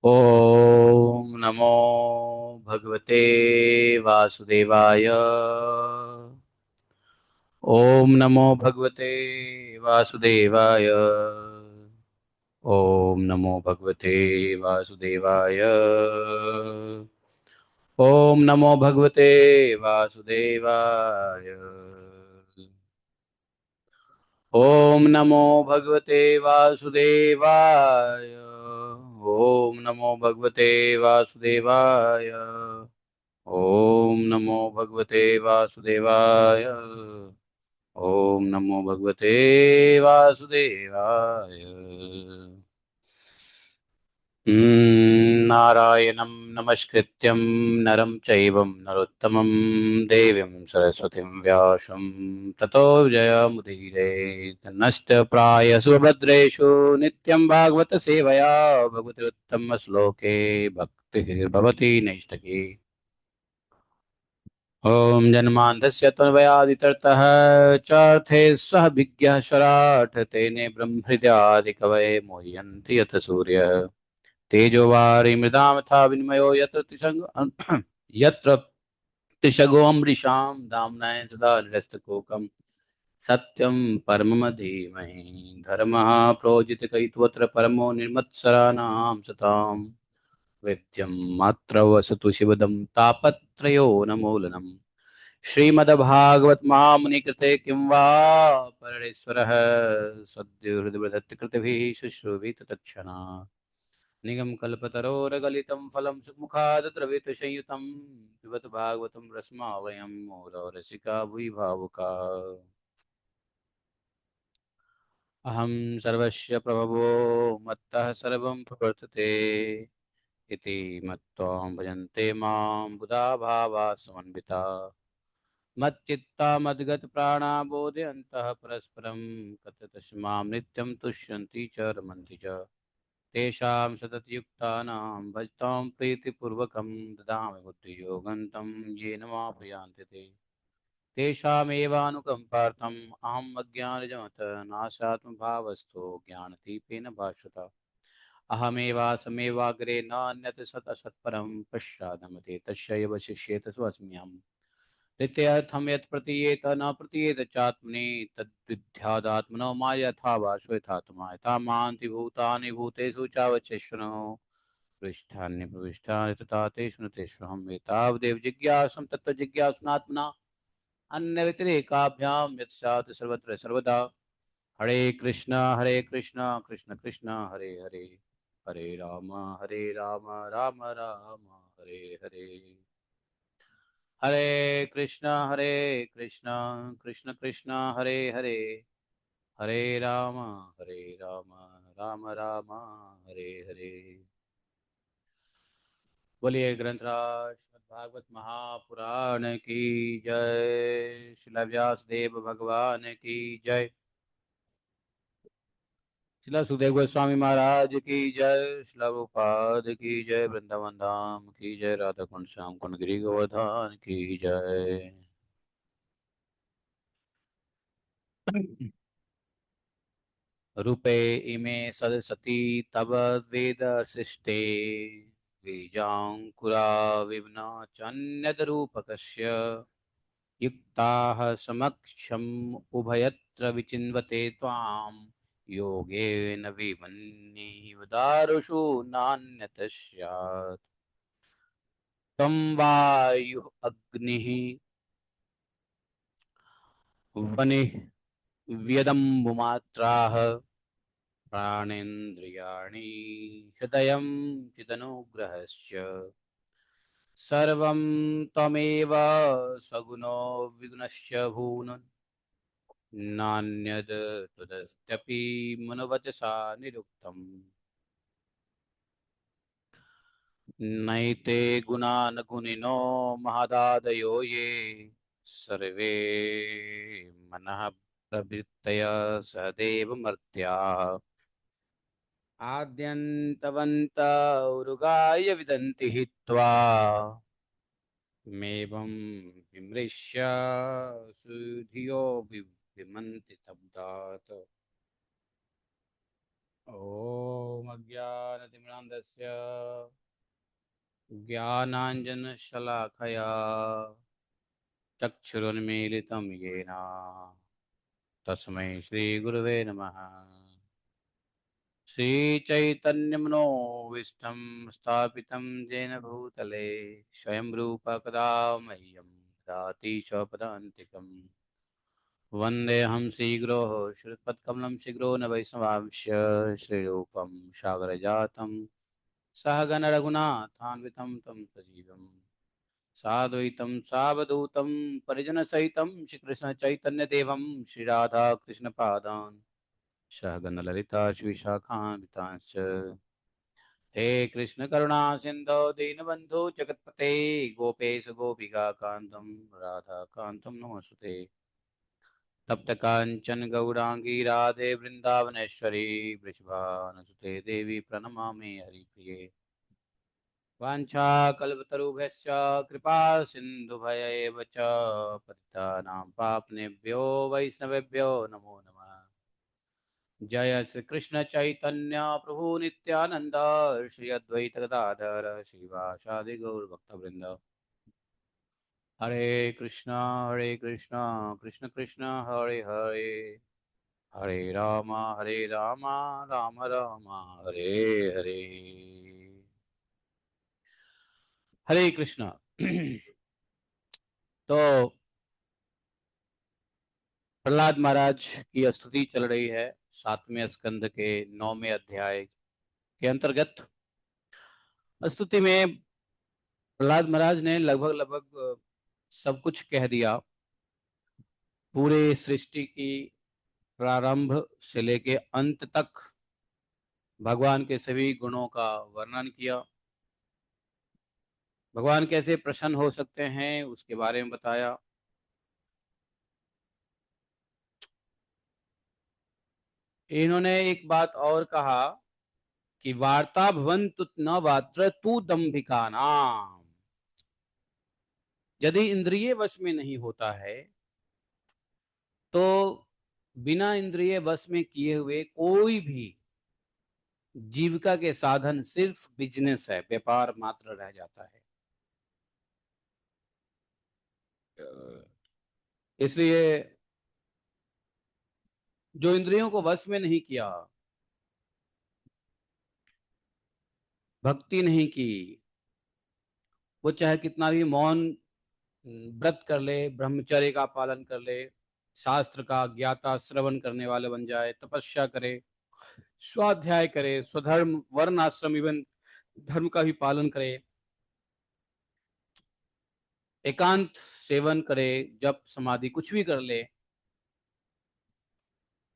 ओम नमो भगवते वासुदेवाय। ओम नमो भगवते वासुदेवाय। ओम नमो भगवते वासुदेवाय। ओम नमो भगवते वासुदेवाय। ओम नमो भगवते वासुदेवाय। ओम नमो भगवते वासुदेवाय। ओम नमो भगवते वासुदेवाय। ओम नमो भगवते वासुदेवाय। नारायणं नमस्कृत्यं नरं चैव नरोत्तमं देवीं सरस्वतीं व्यासं ततो जयमुदीरये। नष्टप्राय सुभद्रेषु नित्यं भागवत सेवया भगवती उत्तमश्लोके भक्तिः भवति नैष्ठकी। ॐ जन्मान्धस्य त्वया चार्थे सह विज्ञः स्वराट् तेने ब्रह्महृदयादिकवये मोह्यन्ति यत् सूर्यः तेजो वारिमृदां यथा विनिमयो यत्र यत्र त्रिशगो अमृषां दाम्नाय सदा निरस्तकुहकं सत्यं परमं धीमहि धर्मः प्रोजितकैतवत्र परमो निर्मत्सराणां सतां वेद्यं मात्र वसतु शिवदं तापत्रयो नमूलनम् श्रीमद्भागवत महामुनिकृते किं वा परमेश्वरः सद्यो हृदयकृतभिः शुश्रूषित तत्क्षणात् निगमकल्पतरोर्गलितं फलं सुमुखात् द्रवितसंयुतं पिबत भागवतं रसमालयं मुहुरो रसिका भुवि भावुका। अहं सर्वस्य प्रभवो मत्तः सर्वं प्रवर्तते इति मत्वा भजन्ते मां बुधा भावा समन्विता मच्चित्ता मद्गतप्राणा बोधयन्तः परस्परं कथयतस्मां नित्यं तुष्यन्ति च रमन्ति च तेषां सततयुक्तानां भजतां प्रीतिपूर्वकं ददामि बुद्धियोगं तं येन मापयान्ति ते तेषामेवानुकम्पार्थम् अहम् अज्ञानजमतः नाशात्मभावस्थो ज्ञानदीपेन भास्वता अहमेवासमेवाग्रे नान्यत् सत् असत्परं पश्चादमते तस्यैव शिष्येत स्वस्म्यहम् तृतीयर्थं यत् प्रतीयेत न प्रतीयेत चात्मनि तद्विद्यादात्मनो मा यथा वासो यथात्मा यथा मान्ति भूतानि भूतेषु चावचेष्वनो पृष्ठान्य प्रविष्टानि तथा तेषु न तेष्वहम् एतावदेव जिज्ञासं तत्त्वजिज्ञासुनात्मना अन्यव्यतिरेकाभ्यां यत्स्यात् सर्वत्र सर्वदा हरे कृष्ण कृष्ण कृष्ण हरे हरे हरे राम राम राम हरे हरे हरे कृष्ण कृष्ण कृष्ण हरे हरे हरे राम राम राम हरे हरे। बोलिए ग्रंथराज भागवत महापुराण की जय। श्रील व्यास देव भगवान की जय। श्रील सुखदेव गोस्वामी महाराज की जय। श्रील प्रभुपाद की जय। वृंदावन धाम की जय। राधा कुंड श्याम कुंड गिरि गोवर्धन की जय। रूपे इमे सदसती तव वेद सृष्टे बीजांकुरा विघ्ना चन्यदरूपकस्य युक्ताः समक्षम् उभयत्र विचिन्वते त्वां योगेन विमन्यैव दारुषु नान्यत् स्यात् त्वं वायुः अग्निः वनिः व्यदम्बुमात्राः प्राणेन्द्रियाणि हृदयं चिदनुग्रहश्च सर्वं त्वमेव सगुणो विगुणश्च भून् नान्यद् तदस्त्यपि मनुवचसा निरुक्तम् नैते गुणानगुणिनो महदादयो ये सर्वे मनः प्रवृत्तय सदेव मर्त्याः आद्यन्तवन्त उरुगाय विदन्ति हित्वा मेवं विमृश्य सुधियो विमन्ति शब्दात्। ॐ अज्ञानतिमिरान्धस्य ज्ञानाञ्जनतिमिरान्धस्य ज्ञानाञ्जनशलाकया चक्षुरुन्मीलितं येन तस्मै श्रीगुरुवे नमः। श्रीचैतन्यमनोभीष्टं स्थापितं येन भूतले स्वयं रूप कदा मह्यं ददाति स्वपदान्तिकम्। वन्देऽहं श्रीगुरोः श्रीपत्कमलं शीघ्रो न वैष्णवांश्च श्रीरूपं सागरजातं सहगण रघुनाथान्वितं तं सजीवं साद्वैतं सावधूतं परिजनसहितं श्रीकृष्णचैतन्यदेवं श्रीराधाकृष्णपादान् सहगण ललिता श्रीशाखान्वितांश्च। हे कृष्ण करुणा सिन्धो दीनबन्धो जगत्पते गोपेश गोपिकान्तं राधाकान्तं नमोऽस्तुते। तप्त कांचन गौरांगी राधे वृंदावनेश्वरी वृषभानुसुते देवी प्रणमामि हरिप्रिये। वाञ्छाकल्पतरुभ्यश्च कृपा सिन्धुभयैव च पतितानां पावनेभ्यो वैष्णवेभ्यो नमो नमः। जय श्री कृष्ण चैतन्य प्रभु नित्यानंद श्री अद्वैत गदाधर श्रीवासादि गौर भक्तवृंद। हरे कृष्णा कृष्ण कृष्ण हरे हरे हरे राम राम राम हरे हरे। हरे कृष्णा। तो प्रहलाद महाराज की स्तुति चल रही है 7वें स्कंद के 9वें अध्याय के अंतर्गत। स्तुति में प्रहलाद महाराज ने लगभग लगभग सब कुछ कह दिया। पूरे सृष्टि की प्रारंभ से लेके अंत तक भगवान के सभी गुणों का वर्णन किया। भगवान कैसे प्रसन्न हो सकते हैं उसके बारे में बताया। इन्होंने एक बात और कहा कि वार्ता भवन्तु न वात्र तू दंभिका नाम। यदि इंद्रिय वश में नहीं होता है तो बिना इंद्रिय वश में किए हुए कोई भी जीविका के साधन सिर्फ बिजनेस है, व्यापार मात्र रह जाता है। इसलिए जो इंद्रियों को वश में नहीं किया, भक्ति नहीं की, वो चाहे कितना भी मौन व्रत कर ले, ब्रह्मचर्य का पालन कर ले, शास्त्र का ज्ञाता श्रवण करने वाले बन जाए, तपस्या करे, स्वाध्याय करे, स्वधर्म वर्ण आश्रम एवं धर्म का भी पालन करे, एकांत सेवन करे, जप समाधि कुछ भी कर ले,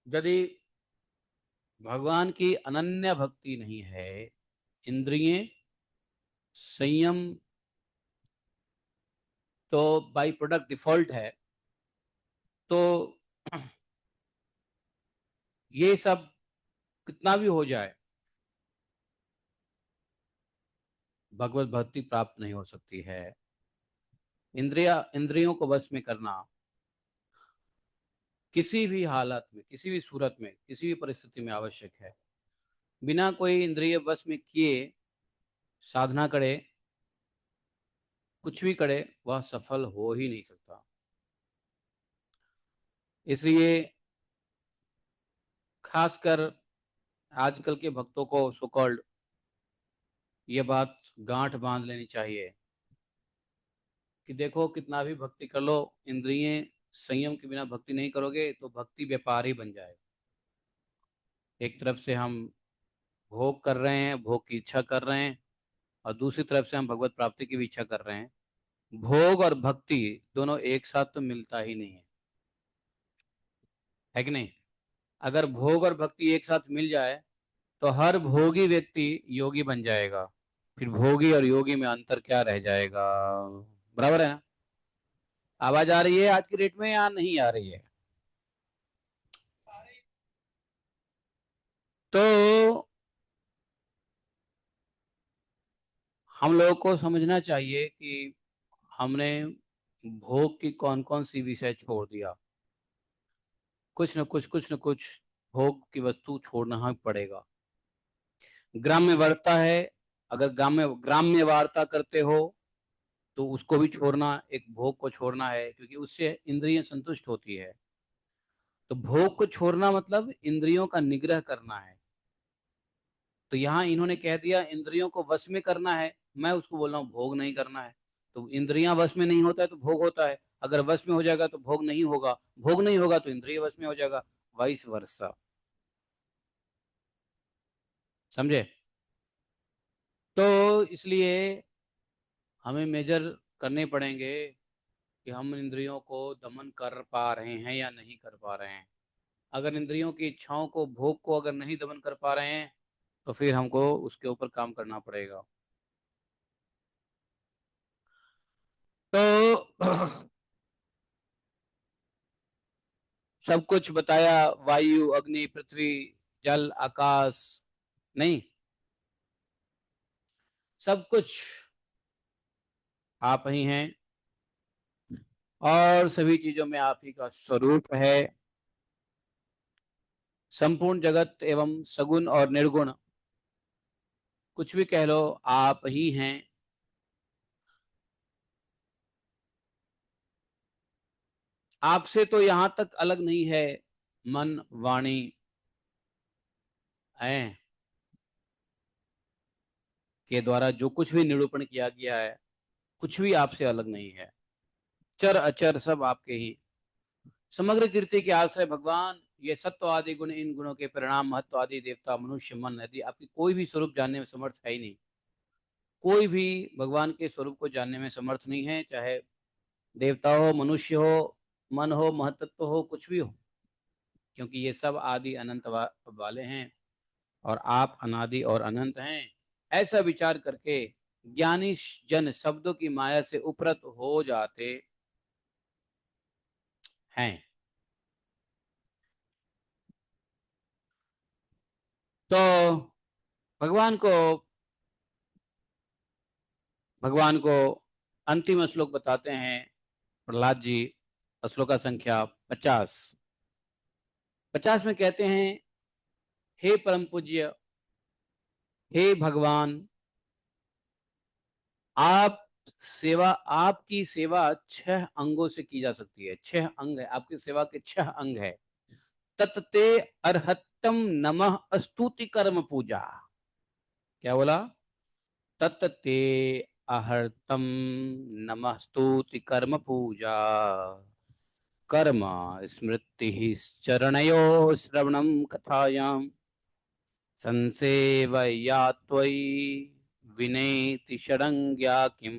यदि भगवान की अनन्य भक्ति नहीं है, इंद्रिय संयम तो बाय प्रोडक्ट डिफॉल्ट है, तो ये सब कितना भी हो जाए भगवत भक्ति प्राप्त नहीं हो सकती है। इंद्रियों को वश में करना किसी भी हालत में, किसी भी सूरत में, किसी भी परिस्थिति में आवश्यक है। बिना कोई इंद्रिय वश में किए साधना करे, कुछ भी करे, वह सफल हो ही नहीं सकता। इसलिए खासकर आजकल के भक्तों को सो कॉल्ड ये बात गांठ बांध लेनी चाहिए कि देखो कितना भी भक्ति कर लो, इंद्रिय संयम के बिना भक्ति नहीं करोगे तो भक्ति व्यापार ही बन जाए। एक तरफ से हम भोग कर रहे हैं, भोग की इच्छा कर रहे हैं, और दूसरी तरफ से हम भगवत प्राप्ति की भी इच्छा कर रहे हैं। भोग और भक्ति दोनों एक साथ तो मिलता ही नहीं है कि नहीं? अगर भोग और भक्ति एक साथ मिल जाए तो हर भोगी व्यक्ति योगी बन जाएगा। फिर भोगी और योगी में अंतर क्या रह जाएगा? बराबर है ना? आवाज आ रही है आज की डेट में या नहीं आ रही है? तो हम लोगों को समझना चाहिए कि हमने भोग की कौन कौन सी विषय छोड़ दिया। कुछ न कुछ भोग की वस्तु छोड़ना ही पड़ेगा। ग्राम्य वार्ता है, अगर ग्राम्य ग्राम्य वार्ता करते हो तो उसको भी छोड़ना, एक भोग को छोड़ना है, क्योंकि उससे इंद्रियां संतुष्ट होती है। तो भोग को छोड़ना मतलब इंद्रियों का निग्रह करना है। तो यहाँ इन्होंने कह दिया इंद्रियों को वश में करना है, मैं उसको बोल रहा हूँ भोग नहीं करना है। तो इंद्रियां वश में नहीं होता है तो भोग होता है, अगर वश में हो जाएगा तो भोग नहीं होगा, भोग नहीं होगा तो इंद्रिय वश में हो जाएगा, वाइस वर्सा। समझे? तो इसलिए हमें मेजर करने पड़ेंगे कि हम इंद्रियों को दमन कर पा रहे हैं या नहीं कर पा रहे हैं। अगर इंद्रियों की इच्छाओं को, भोग को अगर नहीं दमन कर पा रहे हैं तो फिर हमको उसके ऊपर काम करना पड़ेगा। तो सब कुछ बताया, वायु, अग्नि, पृथ्वी, जल, आकाश, नहीं, सब कुछ आप ही हैं और सभी चीजों में आप ही का स्वरूप है। संपूर्ण जगत एवं सगुण और निर्गुण, कुछ भी कह लो, आप ही हैं। आपसे तो यहां तक अलग नहीं है, मन, वाणी है के द्वारा जो कुछ भी निरूपण किया गया है, कुछ भी आपसे अलग नहीं है। चर अचर सब आपके ही। समग्र कीर्ति के आश्रय भगवान, ये सत्व आदि गुण, इन गुणों के परिणाम महत्व आदि देवता मनुष्य मन, यदि आपकी कोई भी स्वरूप जानने में समर्थ है ही नहीं। कोई भी भगवान के स्वरूप को जानने में समर्थ नहीं है, चाहे देवता हो, मनुष्य हो, मन हो, महतत्व हो, कुछ भी हो, क्योंकि ये सब आदि अनंत वाले हैं और आप अनादि और अनंत हैं। ऐसा विचार करके ज्ञानी जन शब्दों की माया से उपरत हो जाते हैं। तो भगवान को भगवान को अंतिम श्लोक बताते हैं प्रहलाद जी, श्लोका संख्या 50। 50 में कहते हैं, हे परम पूज्य, हे भगवान, आप सेवा, आपकी सेवा 6 अंगों से की जा सकती है। 6 अंग है आपकी सेवा के, 6 अंग है। तत्ते अर्हतम नमः स्तुति कर्म पूजा। क्या बोला? तत्ते अहर्तम नमः स्तुति कर्म पूजा, कर्म स्मृति चरणयो श्रवणम कथायाम संसेवया त्वयि विनेति षडंग्या किम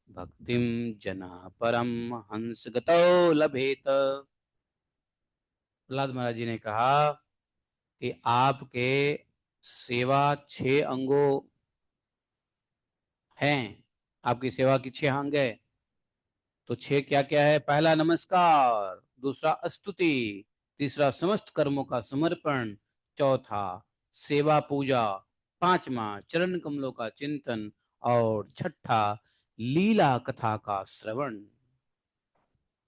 भक्तिम जना परम हंस गतो लभेत। प्रहलाद महाराज जी ने कहा कि आपके सेवा 6 अंगों हैं, आपकी सेवा की 6 अंग है। तो 6 क्या क्या है? पहला नमस्कार, दूसरा स्तुति, तीसरा समस्त कर्मों का समर्पण, चौथा सेवा पूजा, पांचवा चरण कमलों का चिंतन और छठा लीला कथा का श्रवण।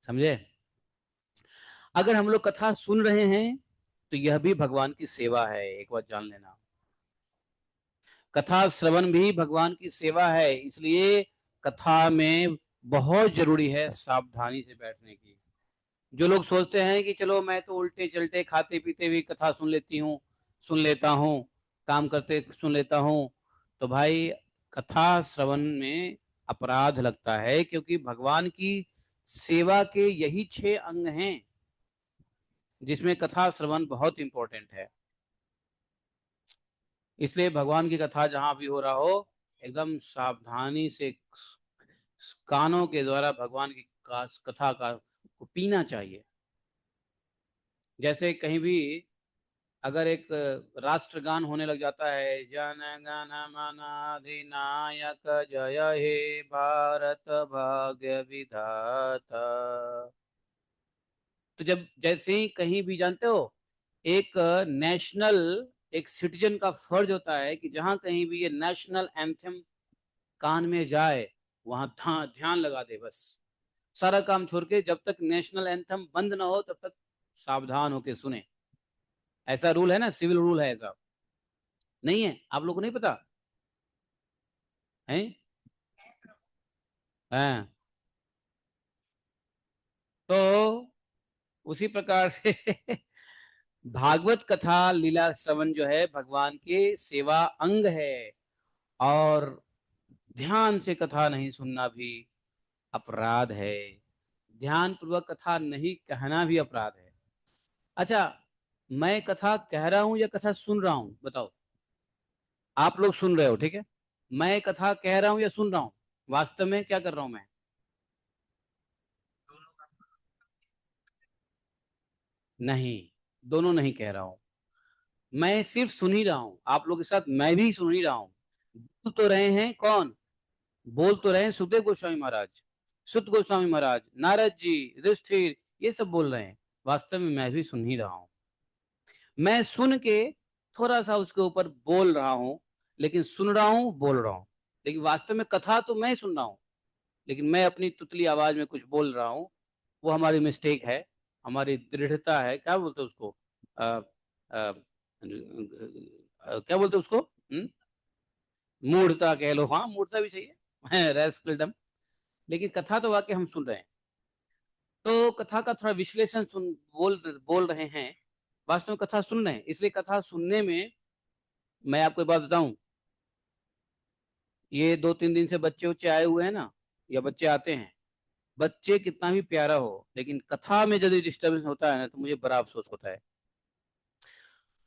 समझे? अगर हम लोग कथा सुन रहे हैं तो यह भी भगवान की सेवा है, एक बात जान लेना। कथा श्रवण भी भगवान की सेवा है, इसलिए कथा में बहुत जरूरी है सावधानी से बैठने की। जो लोग सोचते हैं कि चलो मैं तो उल्टे चलते खाते पीते भी कथा सुन लेती हूँ, सुन लेता हूँ, काम करते सुन लेता हूँ, तो भाई कथा श्रवण में अपराध लगता है, क्योंकि भगवान की सेवा के यही 6 अंग हैं जिसमें कथा श्रवण बहुत इंपॉर्टेंट है। इसलिए भगवान की कथा जहां भी हो रहा हो, एकदम सावधानी से कानों के द्वारा भगवान की कथा का को पीना चाहिए। जैसे कहीं भी अगर एक राष्ट्रगान होने लग जाता है, जन गण मन अधिनायक जय हे भारत भाग्य विधाता, तो जब जैसे ही कहीं भी, जानते हो, एक नेशनल, एक सिटीजन का फर्ज होता है कि जहां कहीं भी ये नेशनल एंथम कान में जाए वहां ध्यान लगा दे, बस सारा काम छोड़ के, जब तक नेशनल एंथम बंद ना हो तब तक सावधान होके सुने। ऐसा रूल है ना, सिविल रूल है ऐसा। नहीं है? आप लोगों को नहीं पता है? हाँ। तो उसी प्रकार से भागवत कथा लीला श्रवण जो है भगवान के सेवा अंग है। और ध्यान से कथा नहीं सुनना भी अपराध है। ध्यान पूर्वक कथा नहीं कहना भी अपराध है। अच्छा, मैं कथा कह रहा हूं या कथा सुन रहा हूं, बताओ? आप लोग सुन रहे हो, ठीक है। मैं कथा कह रहा हूं या सुन रहा हूं? वास्तव में क्या कर रहा हूं मैं? नहीं, दोनों नहीं कह रहा हूं। मैं सिर्फ सुन ही रहा हूं, आप लोग के साथ मैं भी सुन ही रहा हूं। बोल तो रहे हैं कौन? बोल तो रहे हैं सुखदेव गोस्वामी महाराज, सुत गोस्वामी महाराज, नारद जी, युधिष्ठिर, ये सब बोल रहे हैं। वास्तव में मैं भी सुन ही रहा हूं। मैं सुन के थोड़ा सा उसके ऊपर बोल रहा हूं, लेकिन सुन रहा हूं, बोल रहा हूं। लेकिन वास्तव में कथा तो मैं सुन रहा हूं, लेकिन मैं अपनी तुतली आवाज में कुछ बोल रहा हूं। वो हमारी मिस्टेक है, हमारी दृढ़ता है, क्या बोलते हैं उसको? आ, आ, क्या बोलते हैं उसको? मूढ़ता कह लो, हाँ मूढ़ता भी सही है। रैस्कलडम। लेकिन कथा तो वाकई हम सुन रहे हैं। तो कथा का थोड़ा विश्लेषण सुन बोल बोल रहे हैं। वास्तव में कथा सुन रहे हैं, इसलिए कथा सुनने में मैं आपको एक बात बताऊं। ये 2-3 दिन से बच्चे उच्चे आए हुए हैं ना, या बच्चे आते हैं। बच्चे कितना भी प्यारा हो, लेकिन कथा में यदि डिस्टर्बेंस होता है ना, तो मुझे बड़ा अफसोस होता है,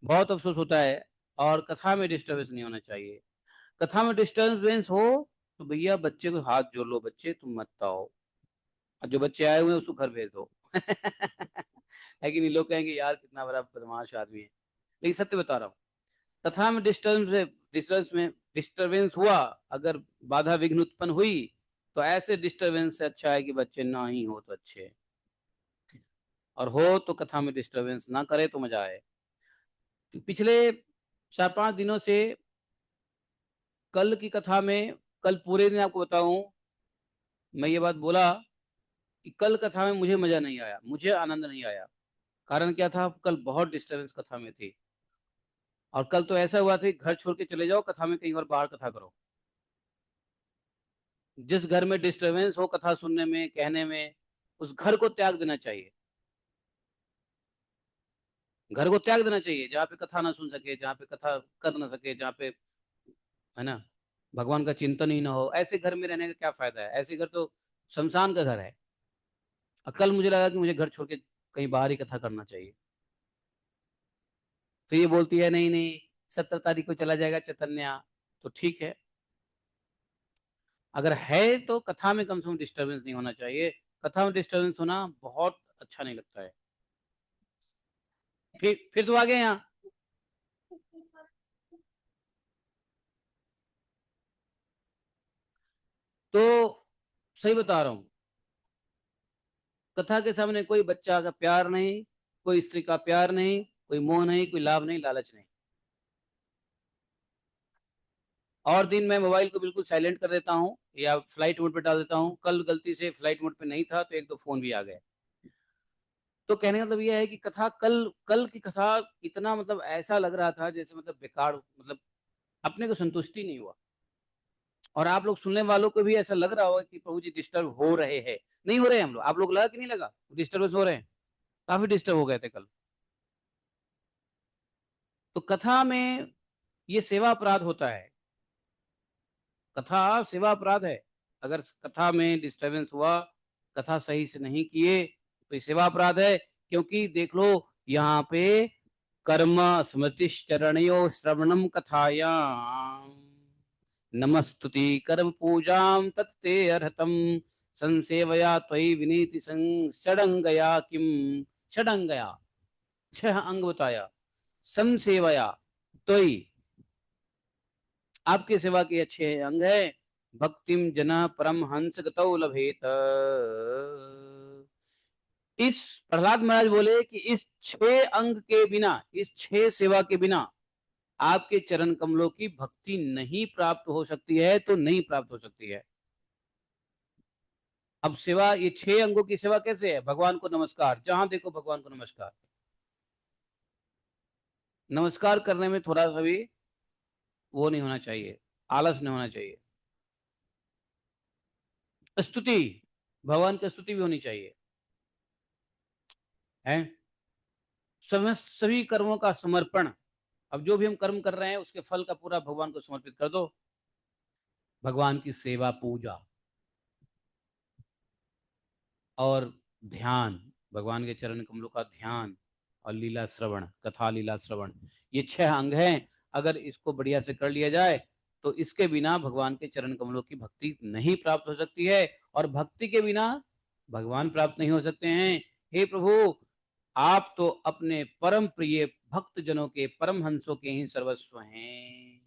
बहुत अफसोस होता है। और कथा में डिस्टर्बेंस नहीं होना चाहिए। कथा में डिस्टर्बेंस हो तो भैया बच्चे को हाथ जोड़ लो, बच्चे तुम मत आओ। और जो बच्चे आए हुए हैं उसको घर भेज दो। है कि नहीं? लोग कहेंगे यार कितना बड़ा बदमाश आदमी है, लेकिन सत्य बता रहा हूँ। कथा में डिस्टर्बेंस हुआ, अगर बाधा विघ्न उत्पन्न हुई, तो ऐसे डिस्टर्बेंस से अच्छा है कि बच्चे ना ही हो तो अच्छे है। और हो तो कथा में डिस्टर्बेंस ना करे तो मजा आए। पिछले 4-5 दिनों से कल की कथा में, कल पूरे दिन आपको बताऊं, मैं ये बात बोला कि कल कथा में मुझे मजा नहीं आया, मुझे आनंद नहीं आया। कारण क्या था? कल बहुत डिस्टर्बेंस कथा में थी। और कल तो ऐसा हुआ था कि घर छोड़ के चले जाओ, कथा में कहीं और बाहर कथा करो। जिस घर में डिस्टरबेंस हो कथा सुनने में, कहने में, उस घर को त्याग देना चाहिए। घर को त्याग देना चाहिए जहाँ पे कथा ना सुन सके, जहाँ पे कथा कर ना सके, जहाँ पे, है ना, भगवान का चिंतन ही ना हो। ऐसे घर में रहने का क्या फायदा है? ऐसे घर तो शमशान का घर है। और कल मुझे लगा कि मुझे घर छोड़ के कहीं बाहर ही कथा करना चाहिए। तो ये बोलती है नहीं नहीं, 17 तारीख को चला जाएगा चैतन्या। तो ठीक है, अगर है तो कथा में कम से कम डिस्टर्बेंस नहीं होना चाहिए। कथा में डिस्टर्बेंस होना बहुत अच्छा नहीं लगता है। फिर तो आ गए यहाँ। तो सही बता रहा हूँ, कथा के सामने कोई बच्चा का प्यार नहीं, कोई स्त्री का प्यार नहीं, कोई मोह नहीं, कोई लाभ नहीं, लालच नहीं। और दिन मैं मोबाइल को बिल्कुल साइलेंट कर देता हूँ या फ्लाइट मोड पे डाल देता हूँ। कल गलती से फ्लाइट मोड पे नहीं था तो एक दो फोन भी आ गए। तो कहने का मतलब यह है कि कथा, कल कल की कथा इतना मतलब ऐसा लग रहा था जैसे मतलब बेकार, मतलब अपने को संतुष्टि नहीं हुआ। और आप लोग सुनने वालों को भी ऐसा लग रहा होगा कि प्रभु जी डिस्टर्ब हो रहे हैं। नहीं हो रहे हैं हम लोग? आप लोग लगा कि नहीं लगा डिस्टर्बेंस हो रहे हैं? काफी डिस्टर्ब हो गए थे कल। तो कथा में ये सेवा अपराध होता है। कथा सेवा अपराध है। अगर कथा में डिस्टरबेंस हुआ, कथा सही से नहीं किए, तो ये सेवा अपराध है। क्योंकि देख लो यहाँ पे, कर्म स्मृतिश्चरणयो श्रवणम कथायाम, नमस्तुति कर्म पूजाम तत्ते अर्हतम, संसेवया त्वयि विनीति षडंगया किम। षडंगया, 6 अंग बताया। संसेवया त्वयि, आपकी सेवा के अच्छे अंग है। भक्तिम जना परम हंस गतौ लभेत। इस प्रहलाद महाराज बोले कि इस 6 अंग के बिना, इस 6 सेवा के बिना आपके चरण कमलों की भक्ति नहीं प्राप्त हो सकती है, तो नहीं प्राप्त हो सकती है। अब सेवा, ये 6 अंगों की सेवा कैसे है? भगवान को नमस्कार, जहां देखो भगवान को नमस्कार। नमस्कार करने में थोड़ा सा भी वो नहीं होना चाहिए, आलस नहीं होना चाहिए। स्तुति, भगवान की स्तुति भी होनी चाहिए है। समस्त सभी कर्मों का समर्पण, अब जो भी हम कर्म कर रहे हैं उसके फल का पूरा भगवान को समर्पित कर दो। भगवान की सेवा पूजा और ध्यान, भगवान के चरण कमलों का ध्यान और लीला श्रवण, कथा लीला श्रवण, ये 6 अंग हैं। अगर इसको बढ़िया से कर लिया जाए तो इसके बिना भगवान के चरण कमलों की भक्ति नहीं प्राप्त हो सकती है, और भक्ति के बिना भगवान प्राप्त नहीं हो सकते हैं। हे प्रभु, आप तो अपने परम प्रिय भक्त जनों के परम हंसों के ही सर्वस्व हैं।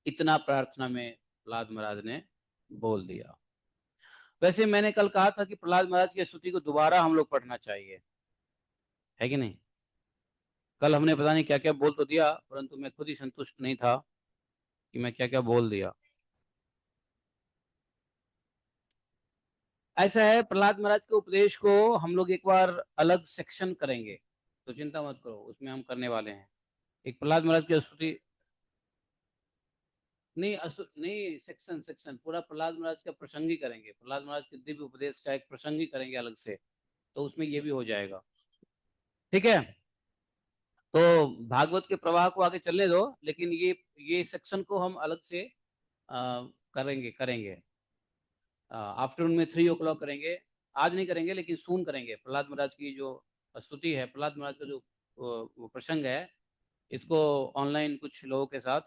इतना प्रार्थना में प्रहलाद महाराज ने बोल दिया। वैसे मैंने कल कहा था कि प्रहलाद महाराज की स्तुति को दोबारा हम लोग पढ़ना चाहिए, है कि नहीं? कल हमने पता नहीं क्या क्या बोल तो दिया, परंतु मैं खुद ही संतुष्ट नहीं था कि मैं क्या क्या बोल दिया। ऐसा है, प्रहलाद महाराज के उपदेश को हम लोग एक बार अलग सेक्शन करेंगे, तो चिंता मत करो, उसमें हम करने वाले हैं एक प्रहलाद महाराज की स्तुति। नहीं नहीं, सेक्शन सेक्शन पूरा प्रहलाद महाराज का प्रसंग ही करेंगे, प्रहलाद महाराज के दिव्य उपदेश का एक प्रसंग ही करेंगे अलग से, तो उसमें ये भी हो जाएगा। ठीक है, तो भागवत के प्रवाह को आगे चलने दो, लेकिन ये सेक्शन को हम अलग से करेंगे करेंगे आफ्टरनून में 3 o'clock करेंगे। आज नहीं करेंगे लेकिन सून करेंगे। प्रहलाद महाराज की जो स्तुति है, प्रहलाद महाराज का जो वो प्रसंग है, इसको ऑनलाइन कुछ लोगों के साथ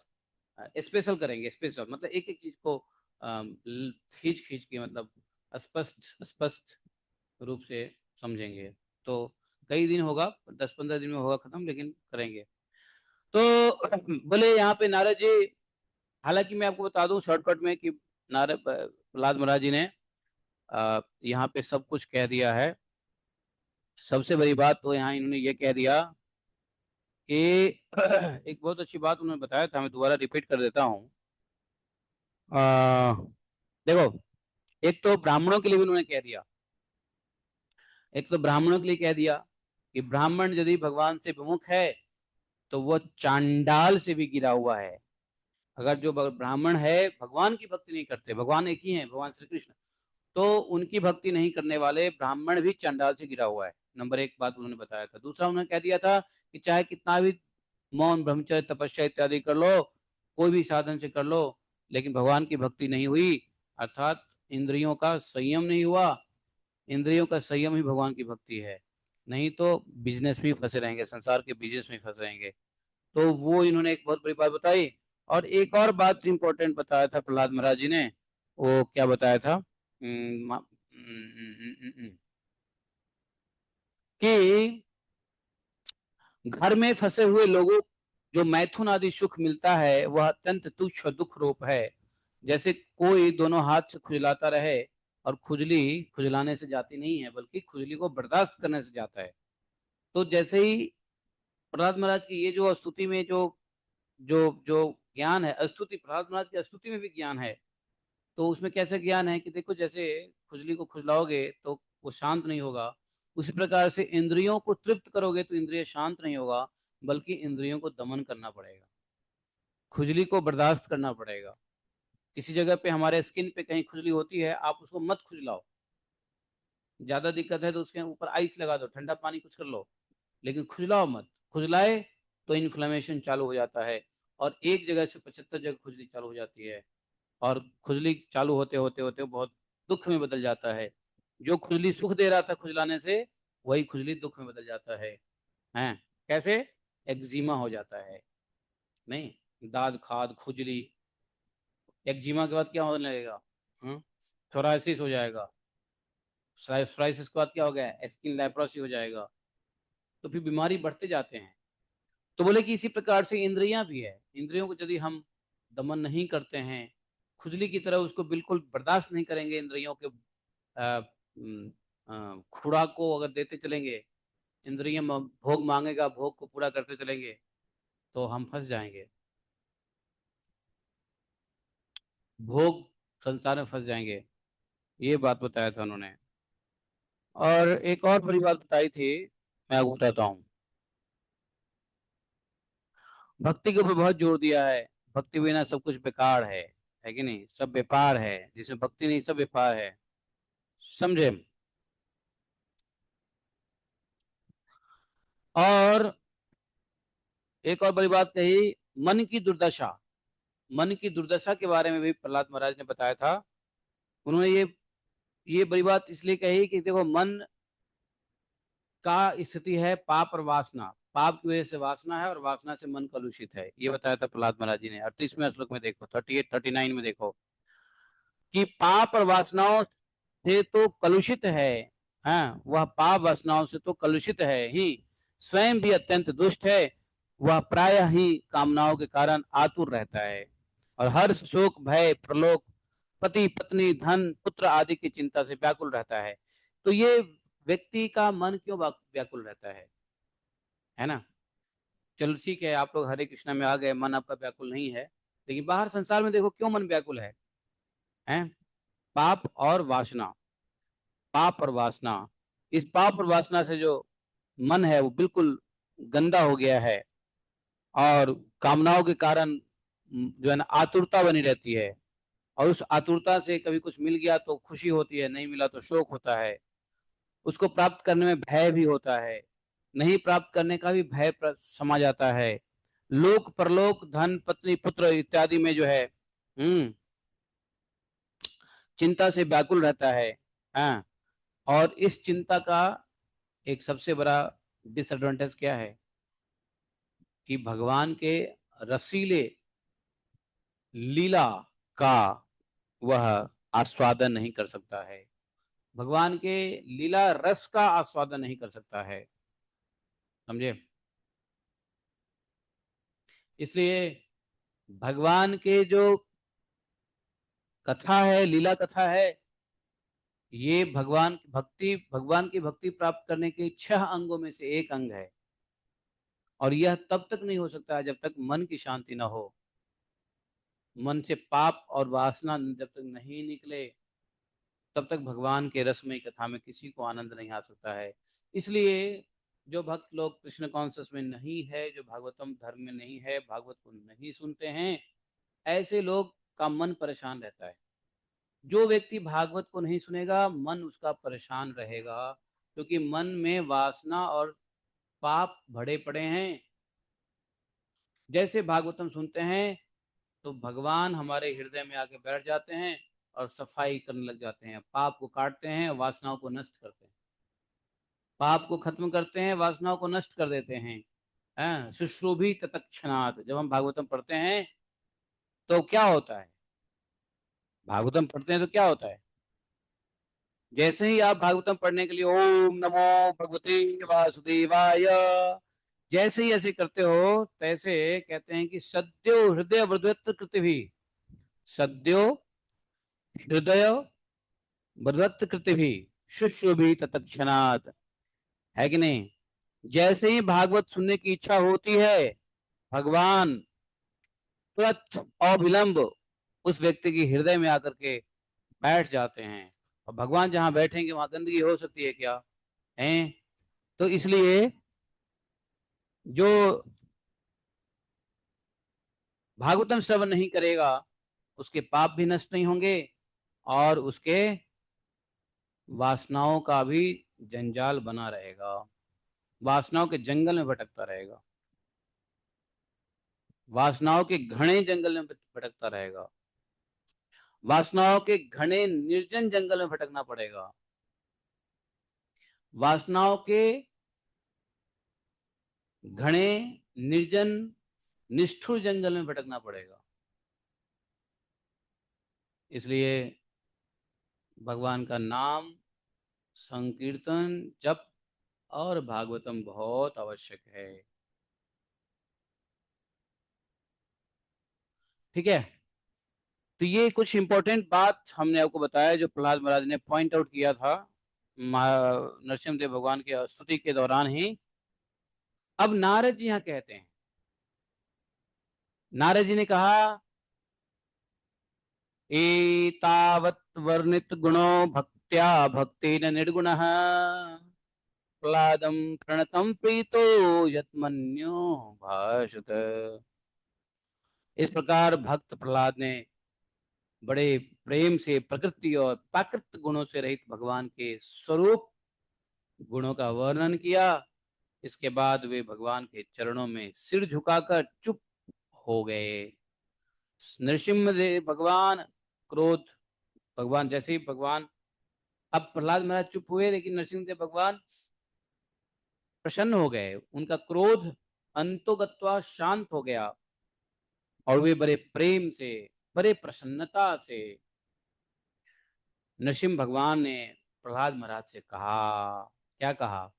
स्पेशल करेंगे। स्पेशल मतलब एक एक चीज को खींच खींच के, मतलब स्पष्ट स्पष्ट रूप से समझेंगे। तो कई दिन होगा, 10-15 दिन में होगा खत्म, लेकिन करेंगे। तो बोले यहाँ पे नारद जी, हालांकि मैं आपको बता दूं शॉर्टकट में कि नारद प्रहलाद महाराज जी ने यहाँ पे सब कुछ कह दिया है। सबसे बड़ी बात तो यहाँ इन्होंने ये कह दिया कि एक बहुत अच्छी बात उन्होंने बताया था, मैं दोबारा रिपीट कर देता हूँ। देखो, एक तो ब्राह्मणों के लिए भी उन्होंने कह दिया, एक तो ब्राह्मणों के लिए कह दिया कि ब्राह्मण यदि भगवान से विमुख है तो वो चांडाल से भी गिरा हुआ है। अगर जो ब्राह्मण है भगवान की भक्ति नहीं करते, भगवान एक ही है, भगवान श्री कृष्ण, तो उनकी भक्ति नहीं करने वाले ब्राह्मण भी चंडाल से गिरा हुआ है। नंबर एक बात उन्होंने बताया था। दूसरा उन्होंने कह दिया था कि चाहे कितना भी मौन ब्रह्मचर्य तपस्या इत्यादि कर लो, कोई भी साधन से कर लो, लेकिन भगवान की भक्ति नहीं हुई, अर्थात इंद्रियों का संयम नहीं हुआ, इंद्रियों का संयम ही भगवान की भक्ति है, नहीं तो बिजनेस में फंसे रहेंगे, संसार के बिजनेस में फंसे रहेंगे। तो वो इन्होंने एक बहुत बड़ी बात बताई। और एक और बात इंपॉर्टेंट बताया था प्रहलाद महाराज जी ने, वो क्या बताया था कि घर में फंसे हुए लोगों जो मैथुन आदि सुख मिलता है वह अत्यंत तुच्छ दुख रूप है। जैसे कोई दोनों हाथ से खुजलाता रहे, और खुजली खुजलाने से जाती नहीं है, बल्कि खुजली को बर्दाश्त करने से जाता है। तो जैसे ही प्रहलाद महाराज की ये जो स्तुति में जो जो जो ज्ञान है, स्तुति प्रहलाद महाराज की स्तुति में भी ज्ञान है। तो उसमें कैसे ज्ञान है कि देखो, जैसे खुजली को खुजलाओगे तो वो शांत नहीं होगा, उसी प्रकार से इंद्रियों को तृप्त करोगे तो इंद्रिय शांत नहीं होगा, बल्कि इंद्रियों को दमन करना पड़ेगा, खुजली को बर्दाश्त करना पड़ेगा। किसी जगह पे हमारे स्किन पे कहीं खुजली होती है, आप उसको मत खुजलाओ। ज्यादा दिक्कत है तो उसके ऊपर आइस लगा दो, ठंडा पानी कुछ कर लो, लेकिन खुजलाओ मत। खुजलाए तो इन्फ्लेमेशन चालू हो जाता है, और एक जगह से 75 जगह खुजली चालू हो जाती है, और खुजली चालू होते होते होते बहुत दुख में बदल जाता है। जो खुजली सुख दे रहा था खुजलाने से, वही खुजली दुख में बदल जाता है। हैं? कैसे? एक्जिमा हो जाता है, नहीं, दाद खाद खुजली। एक्जिमा के बाद क्या होने लगेगा? सोराइसिस हो जाएगा। सोराइसिस के बाद क्या हो गया? स्किन लेप्रोसी हो जाएगा। तो फिर बीमारी बढ़ते जाते हैं। तो बोले कि इसी प्रकार से इंद्रियां भी है, इंद्रियों को यदि हम दमन नहीं करते हैं, खुजली की तरह उसको बिल्कुल बर्दाश्त नहीं करेंगे, इंद्रियों के खुराक को अगर देते चलेंगे, इंद्रिय भोग मांगेगा, भोग को पूरा करते चलेंगे, तो हम फंस जाएंगे, भोग संसार में फंस जाएंगे। ये बात बताया था उन्होंने। और एक और बड़ी बात बताई थी, मैं आपको बताता हूँ। भक्ति के ऊपर बहुत जोर दिया है। भक्ति बिना सब कुछ बेकार है कि नहीं? सब व्यापार है, जिसमें भक्ति नहीं सब व्यापार है। समझे? और एक और बड़ी बात कही, मन की दुर्दशा। मन की दुर्दशा के बारे में भी प्रहलाद महाराज ने बताया था। उन्होंने ये बड़ी बात इसलिए कही कि देखो, मन का स्थिति है पाप और वासना। पाप की वजह से वासना है और वासना से मन कलुषित है। ये बताया था प्रहलाद महाराज जी ने। 38वें श्लोक में देखो, 38 39 में देखो कि पाप और वासनाओं से तो कलुषित है। हाँ, वह पाप वासनाओं से तो कलुषित है ही, स्वयं भी अत्यंत दुष्ट है। वह प्रायः ही कामनाओं के कारण आतुर रहता है और हर शोक भय प्रलोक पति पत्नी धन पुत्र आदि की चिंता से व्याकुल रहता है। तो ये व्यक्ति का मन क्यों व्याकुल रहता है ना? चलो ठीक है, आप लोग हरे कृष्णा में आ गए, मन आपका व्याकुल नहीं है। लेकिन बाहर संसार में देखो क्यों मन व्याकुल है? पाप और वासना। पाप और वासना, इस पाप और वासना से जो मन है वो बिल्कुल गंदा हो गया है। और कामनाओं के कारण जो है ना आतुरता बनी रहती है। और उस आतुरता से कभी कुछ मिल गया तो खुशी होती है, नहीं मिला तो शोक होता है। उसको प्राप्त करने में भय भी होता है, नहीं प्राप्त करने का भी भय समा जाता है। लोक परलोक धन पत्नी पुत्र इत्यादि में जो है चिंता से व्याकुल रहता है। हाँ, और इस चिंता का एक सबसे बड़ा डिसएडवांटेज क्या है कि भगवान के रसीले लीला का वह आस्वादन नहीं कर सकता है। भगवान के लीला रस का आस्वादन नहीं कर सकता है। समझे? इसलिए भगवान के जो कथा है, लीला कथा है, ये भगवान की भक्ति प्राप्त करने के 6 अंगों में से एक अंग है। और यह तब तक नहीं हो सकता है जब तक मन की शांति न हो। मन से पाप और वासना जब तक नहीं निकले तब तक भगवान के रसमय कथा में किसी को आनंद नहीं आ सकता है। इसलिए जो भक्त लोग कृष्ण कॉन्शियस में नहीं है, जो भागवतम धर्म में नहीं है, भागवत को नहीं सुनते हैं, ऐसे लोग का मन परेशान रहता है। जो व्यक्ति भागवत को नहीं सुनेगा मन उसका परेशान रहेगा, क्योंकि मन में वासना और पाप भरे पड़े हैं। जैसे भागवतम सुनते हैं तो भगवान हमारे हृदय में आके बैठ जाते हैं और सफाई करने लग जाते हैं, पाप को काटते हैं, वासनाओं को नष्ट करते हैं, पाप को खत्म करते हैं, वासनाओं को नष्ट कर देते हैं। शुश्रूभी तत्क्षणात्, जब हम भागवतम पढ़ते हैं तो क्या होता है? भागवतम पढ़ते हैं तो क्या होता है? जैसे ही आप भागवतम पढ़ने के लिए ओम नमो भगवते वासुदेवाय जैसे ही ऐसे करते हो, तैसे कहते हैं कि सद्यो हृदय वृद्वत कृति भी, सद्यो हृदय वृद्वत कृति भी शुश्रुभि तत्क्षणात्, है कि नहीं? जैसे ही भागवत सुनने की इच्छा होती है, भगवान तुरंत अविलंब उस व्यक्ति के हृदय में आकर के बैठ जाते हैं। और भगवान जहां बैठेंगे वहां गंदगी हो सकती है क्या? है? तो इसलिए जो भागवतम श्रवण नहीं करेगा उसके पाप भी नष्ट नहीं होंगे और उसके वासनाओं का भी जंजाल बना रहेगा, वासनाओं के जंगल में भटकता रहेगा, वासनाओं के घने जंगल में भटकता रहेगा, वासनाओं के घने निर्जन जंगल में भटकना पड़ेगा, वासनाओं के घने निर्जन निष्ठुर जंगल में भटकना पड़ेगा। इसलिए भगवान का नाम संकीर्तन जप और भागवतम बहुत आवश्यक है। ठीक है? तो ये कुछ इंपॉर्टेंट बात हमने आपको बताया जो प्रहलाद महाराज ने पॉइंट आउट किया था नरसिंहदेव भगवान की स्तुति के दौरान ही। अब नारद जी यहाँ कहते हैं, नारद जी ने कहा एतावत् वर्णित गुणो भक्त्या भक्तेन निर्गुणः प्रहलादं प्रणतं प्रीतो यत्मन्यो भाषत। इस प्रकार भक्त प्रहलाद ने बड़े प्रेम से प्रकृति और प्राकृत गुणों से रहित भगवान के स्वरूप गुणों का वर्णन किया। इसके बाद वे भगवान के चरणों में सिर झुकाकर चुप हो गए। नृसिंह देव भगवान क्रोध, भगवान जैसे ही भगवान, अब प्रहलाद महाराज चुप हुए लेकिन नरसिंह देव भगवान प्रसन्न हो गए। उनका क्रोध अंतोगत्वा शांत हो गया और वे बड़े प्रेम से, बड़े प्रसन्नता से नरसिंह भगवान ने प्रहलाद महाराज से कहा। क्या कहा?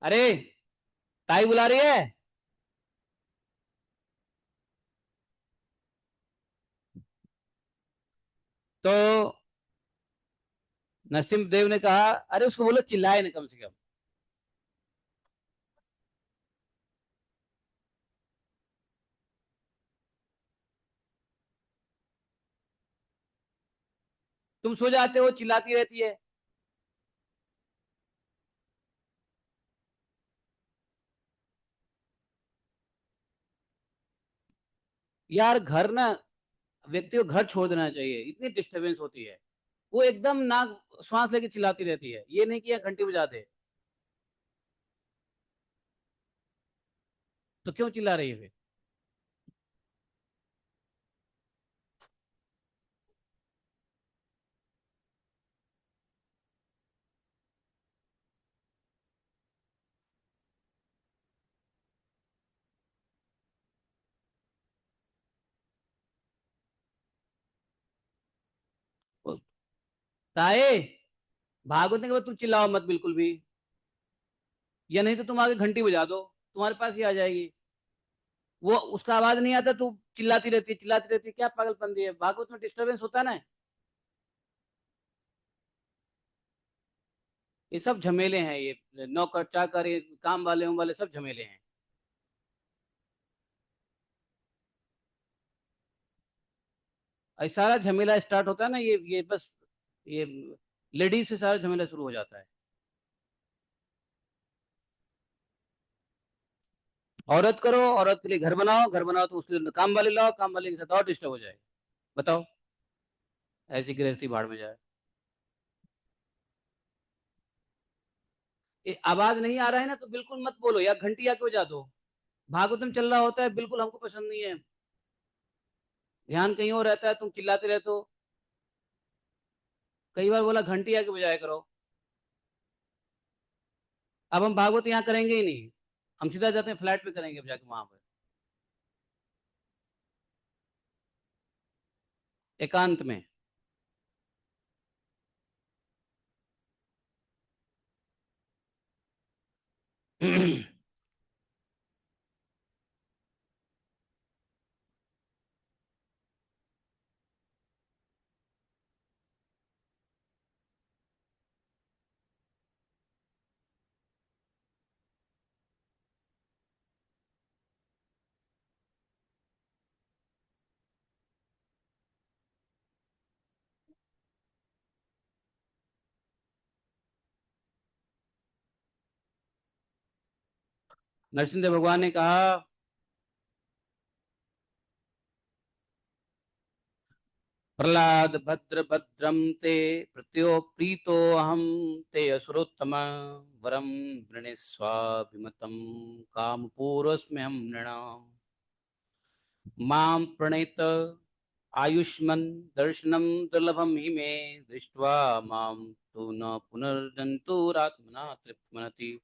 अरे, ताई बुला रही है। तो नरसिंह देव ने कहा, अरे उसको बोलो चिल्लाए ना कम से कम। तुम सो जाते हो, चिल्लाती रहती है। यार घर ना, व्यक्ति को घर छोड़ देना चाहिए, इतनी डिस्टरबेंस होती है। वो एकदम नाक श्वास लेके चिल्लाती रहती है, ये नहीं कि यार घंटी बजा दे। तो क्यों चिल्ला रही है फिर? ताए, भागवत ने कहा तुम चिल्लाओ मत बिल्कुल भी, या नहीं तो तुम आगे घंटी बजा दो, तुम्हारे पास ही आ जाएगी। वो उसका आवाज नहीं आता, तू चिल्लाती रहती है, चिल्लाती रहती है, क्या पागलपंती है? भागवत में डिस्टरबेंस होता है ना। ये सब झमेले हैं, ये नौकर चाकर, ये काम वाले उम वाले सब झमेले हैं। और सारा झमेला स्टार्ट होता है ना, ये बस ये लेडीज से सारा झमेला शुरू हो जाता है। औरत करो, औरत के लिए घर बनाओ, घर बनाओ तो उसके लिए काम वाले लाओ, काम वाले के साथ और डिस्टर्ब हो जाए। बताओ, ऐसी गृहस्थी भाड़ में जाए। आवाज नहीं आ रहा है ना तो बिल्कुल मत बोलो, या घंटी या बजा दो। भागवतम चल रहा होता है, बिल्कुल हमको पसंद नहीं है, ध्यान कहीं और रहता है, तुम चिल्लाते रहते हो। कई बार बोला घंटी आके बजाया करो। अब हम भागवत यहाँ करेंगे ही नहीं, हम सीधा जाते हैं फ्लैट पे करेंगे, अब जाके वहां पर एकांत में। नरसिंह देव भगवान ने कहा, प्रहलाद भद्र भद्रम ते प्रत्यो प्रीतो अहम ते असुरोत्तम वरम वृणीस्वाभिमतं काम पूर्वस्म्यहम नृणाम् मां प्रणेत आयुष्मन् दर्शनम दुर्लभम हि मे दृष्ट्वा मां तु न पुनर्जन्तुरात्मना तृप्तमनति।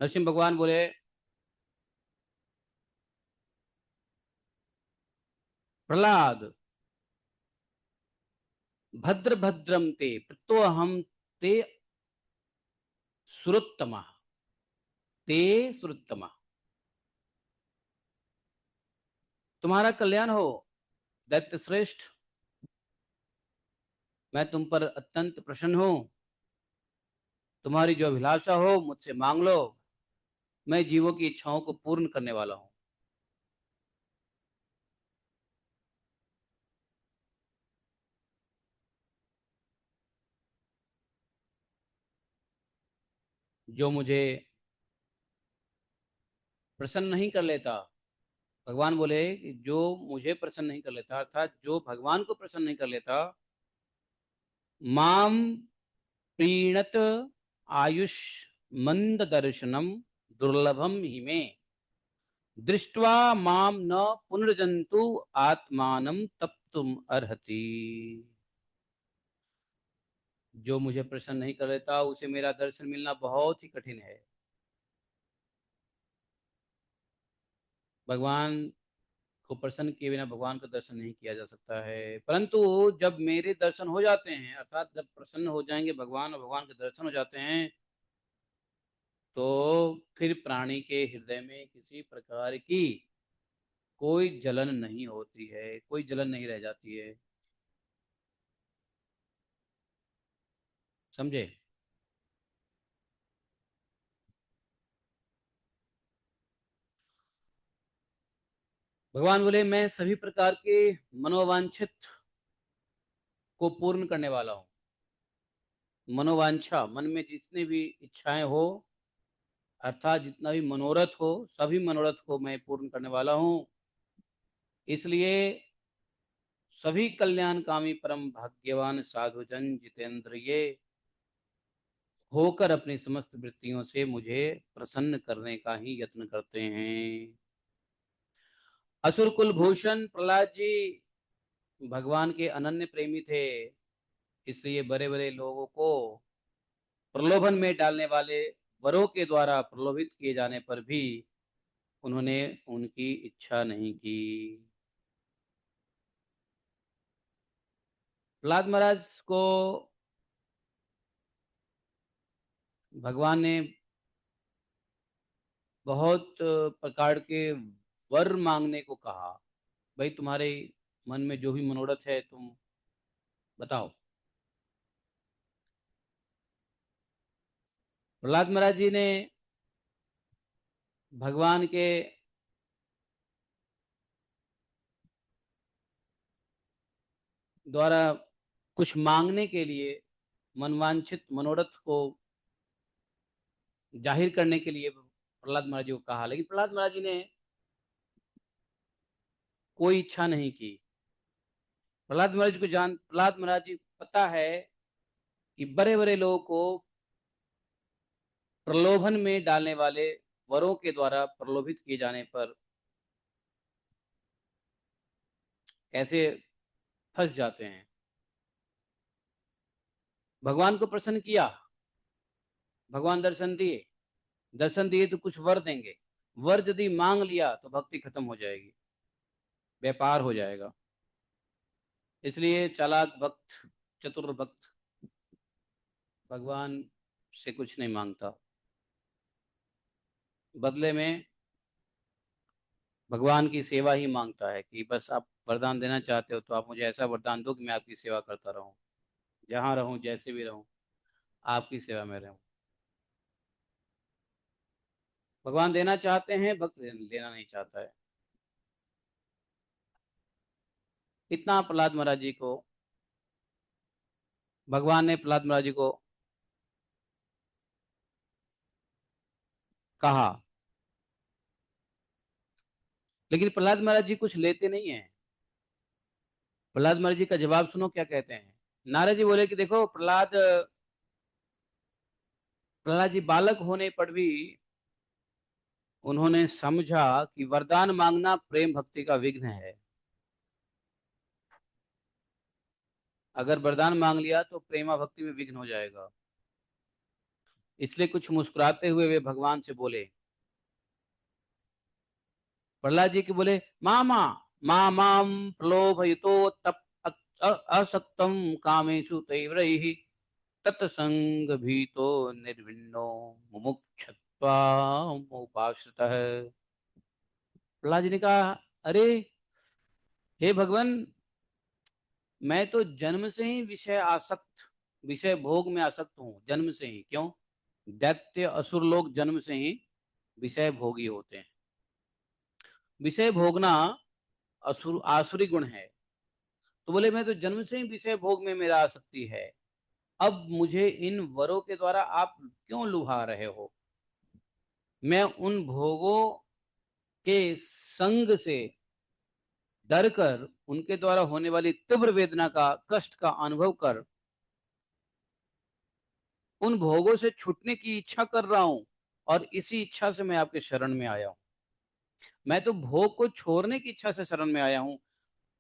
नरसिंह भगवान बोले, प्रहलाद, भद्र भद्रम ते प्रतोहम ते सुरोत्तम, ते सुरोत्तम, तुम्हारा कल्याण हो दैत्य श्रेष्ठ। मैं तुम पर अत्यंत प्रसन्न हूं, तुम्हारी जो अभिलाषा हो मुझसे मांग लो, मैं जीवों की इच्छाओं को पूर्ण करने वाला हूं। जो मुझे प्रसन्न नहीं कर लेता, भगवान बोले कि जो मुझे प्रसन्न नहीं कर लेता, अर्थात जो भगवान को प्रसन्न नहीं कर लेता, माम प्रीणत आयुष मंद दर्शनम दुर्लभम हि मे दृष्ट्वा माम न पुनर्जंतु आत्मानं तप्तुम अर्हति। जो मुझे प्रसन्न नहीं कर लेता उसे मेरा दर्शन मिलना बहुत ही कठिन है। भगवान को प्रसन्न किए बिना भगवान का दर्शन नहीं किया जा सकता है। परंतु जब मेरे दर्शन हो जाते हैं, अर्थात जब प्रसन्न हो जाएंगे भगवान और भगवान के दर्शन हो जाते हैं, तो फिर प्राणी के हृदय में किसी प्रकार की कोई जलन नहीं होती है, कोई जलन नहीं रह जाती है। समझे? भगवान बोले मैं सभी प्रकार के मनोवांछित को पूर्ण करने वाला हूँ। मनोवांछा, मन में जितनी भी इच्छाएं हो, अर्थात जितना भी मनोरथ हो, सभी मनोरथ को मैं पूर्ण करने वाला हूँ। इसलिए सभी कल्याणकामी परम भाग्यवान साधुजन जितेंद्र ये होकर अपनी समस्त वृत्तियों से मुझे प्रसन्न करने का ही यत्न करते हैं। असुर कुल भूषण प्रहलाद जी भगवान के अनन्य प्रेमी थे, इसलिए बड़े बड़े लोगों को प्रलोभन में डालने वाले वरों के द्वारा प्रलोभित किए जाने पर भी उन्होंने उनकी इच्छा नहीं की। प्रहलाद महाराज को भगवान ने बहुत प्रकार के वर मांगने को कहा। भाई तुम्हारे मन में जो भी मनोरथ है तुम बताओ। प्रहलाद महाराज जी ने भगवान के द्वारा कुछ मांगने के लिए, मनवांछित मनोरथ को जाहिर करने के लिए प्रहलाद महाराज जी को कहा, लेकिन प्रहलाद महाराज जी ने कोई इच्छा नहीं की। प्रहलाद महाराज जी को पता है कि बड़े बड़े लोगों को प्रलोभन में डालने वाले वरों के द्वारा प्रलोभित किए जाने पर कैसे फंस जाते हैं। भगवान को प्रसन्न किया, भगवान दर्शन दिए, दर्शन दिए तो कुछ वर देंगे। वर यदि मांग लिया तो भक्ति खत्म हो जाएगी, व्यापार हो जाएगा। इसलिए चालाक भक्त, चतुर भक्त भगवान से कुछ नहीं मांगता, बदले में भगवान की सेवा ही मांगता है कि बस आप वरदान देना चाहते हो तो आप मुझे ऐसा वरदान दो कि मैं आपकी सेवा करता रहूं, जहां रहूं, जैसे भी रहूं, आपकी सेवा में रहूं। भगवान देना चाहते हैं, भक्त लेना नहीं चाहता है। इतना प्रहलाद महाराज जी को, भगवान ने प्रहलाद महाराज जी को कहा, लेकिन प्रहलाद महाराज जी कुछ लेते नहीं है। प्रहलाद महाराज जी का जवाब सुनो क्या कहते हैं। नारद जी बोले कि देखो प्रहलाद, प्रहलाद जी बालक होने पर भी उन्होंने समझा कि वरदान मांगना प्रेम भक्ति का विघ्न है। अगर वरदान मांग लिया तो प्रेमा भक्ति में विघ्न हो जाएगा। इसलिए कुछ मुस्कुराते हुए वे भगवान से बोले, प्रहलाद जी के बोले, मामा माम प्रलोभयितो तप असक्तम कामेषु तीव्रैः तत्संग भीतो निर्विण्णो मुमुक्षत्वामुपाश्रितः। प्रहलाद जी ने कहा, अरे हे भगवान, मैं तो जन्म से ही विषय आसक्त, विषय भोग में आसक्त हूं, जन्म से ही। क्यों? दैत्य असुर लोग जन्म से ही विषय भोगी होते हैं। विषय भोगना असुर आसुरी गुण है। तो बोले मैं तो जन्म से ही विषय भोग में मेरा आसक्ति है। अब मुझे इन वरों के द्वारा आप क्यों लुभा रहे हो? मैं उन भोगों के संग से डर कर, उनके द्वारा होने वाली तीव्र वेदना का, कष्ट का अनुभव कर उन भोगों से छूटने की इच्छा कर रहा हूं, और इसी इच्छा से मैं आपके शरण में आया हूं। मैं तो भोग को छोड़ने की इच्छा से शरण में आया हूं।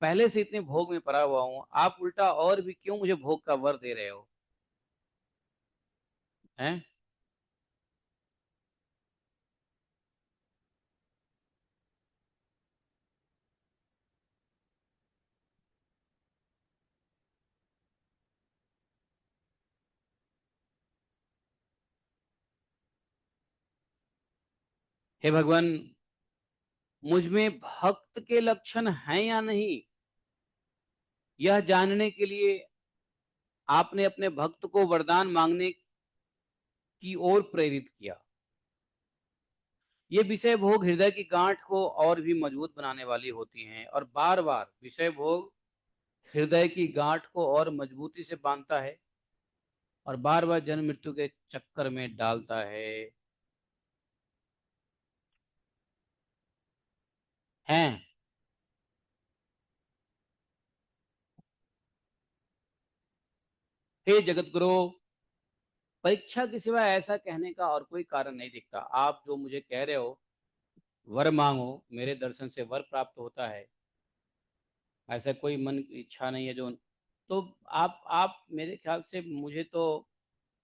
पहले से इतने भोग में पड़ा हुआ हूं, आप उल्टा और भी क्यों मुझे भोग का वर दे रहे हो? हैं? हे भगवान, मुझ में भक्त के लक्षण हैं या नहीं, यह जानने के लिए आपने अपने भक्त को वरदान मांगने की ओर प्रेरित किया। ये विषय भोग हृदय की गांठ को और भी मजबूत बनाने वाली होती हैं, और बार बार विषय भोग हृदय की गांठ को और मजबूती से बांधता है, और बार बार जन्म मृत्यु के चक्कर में डालता है। हैं? हे जगत गुरु, परीक्षा के सिवा ऐसा कहने का और कोई कारण नहीं दिखता। आप जो मुझे कह रहे हो, वर मांगो, मेरे दर्शन से वर प्राप्त होता है, ऐसा कोई मन की इच्छा नहीं है जो। तो आप मेरे ख्याल से,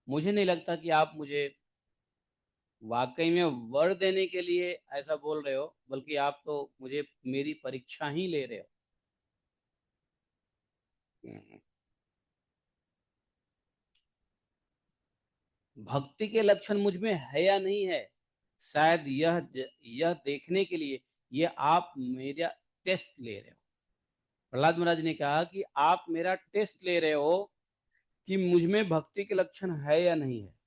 मुझे नहीं लगता कि आप मुझे वाकई में वर देने के लिए ऐसा बोल रहे हो, बल्कि आप तो मुझे मेरी परीक्षा ही ले रहे हो। भक्ति के लक्षण मुझ में है या नहीं है, शायद यह देखने के लिए ये आप मेरा टेस्ट ले रहे हो। प्रहलाद महाराज ने कहा कि आप मेरा टेस्ट ले रहे हो कि मुझ में भक्ति के लक्षण है या नहीं है।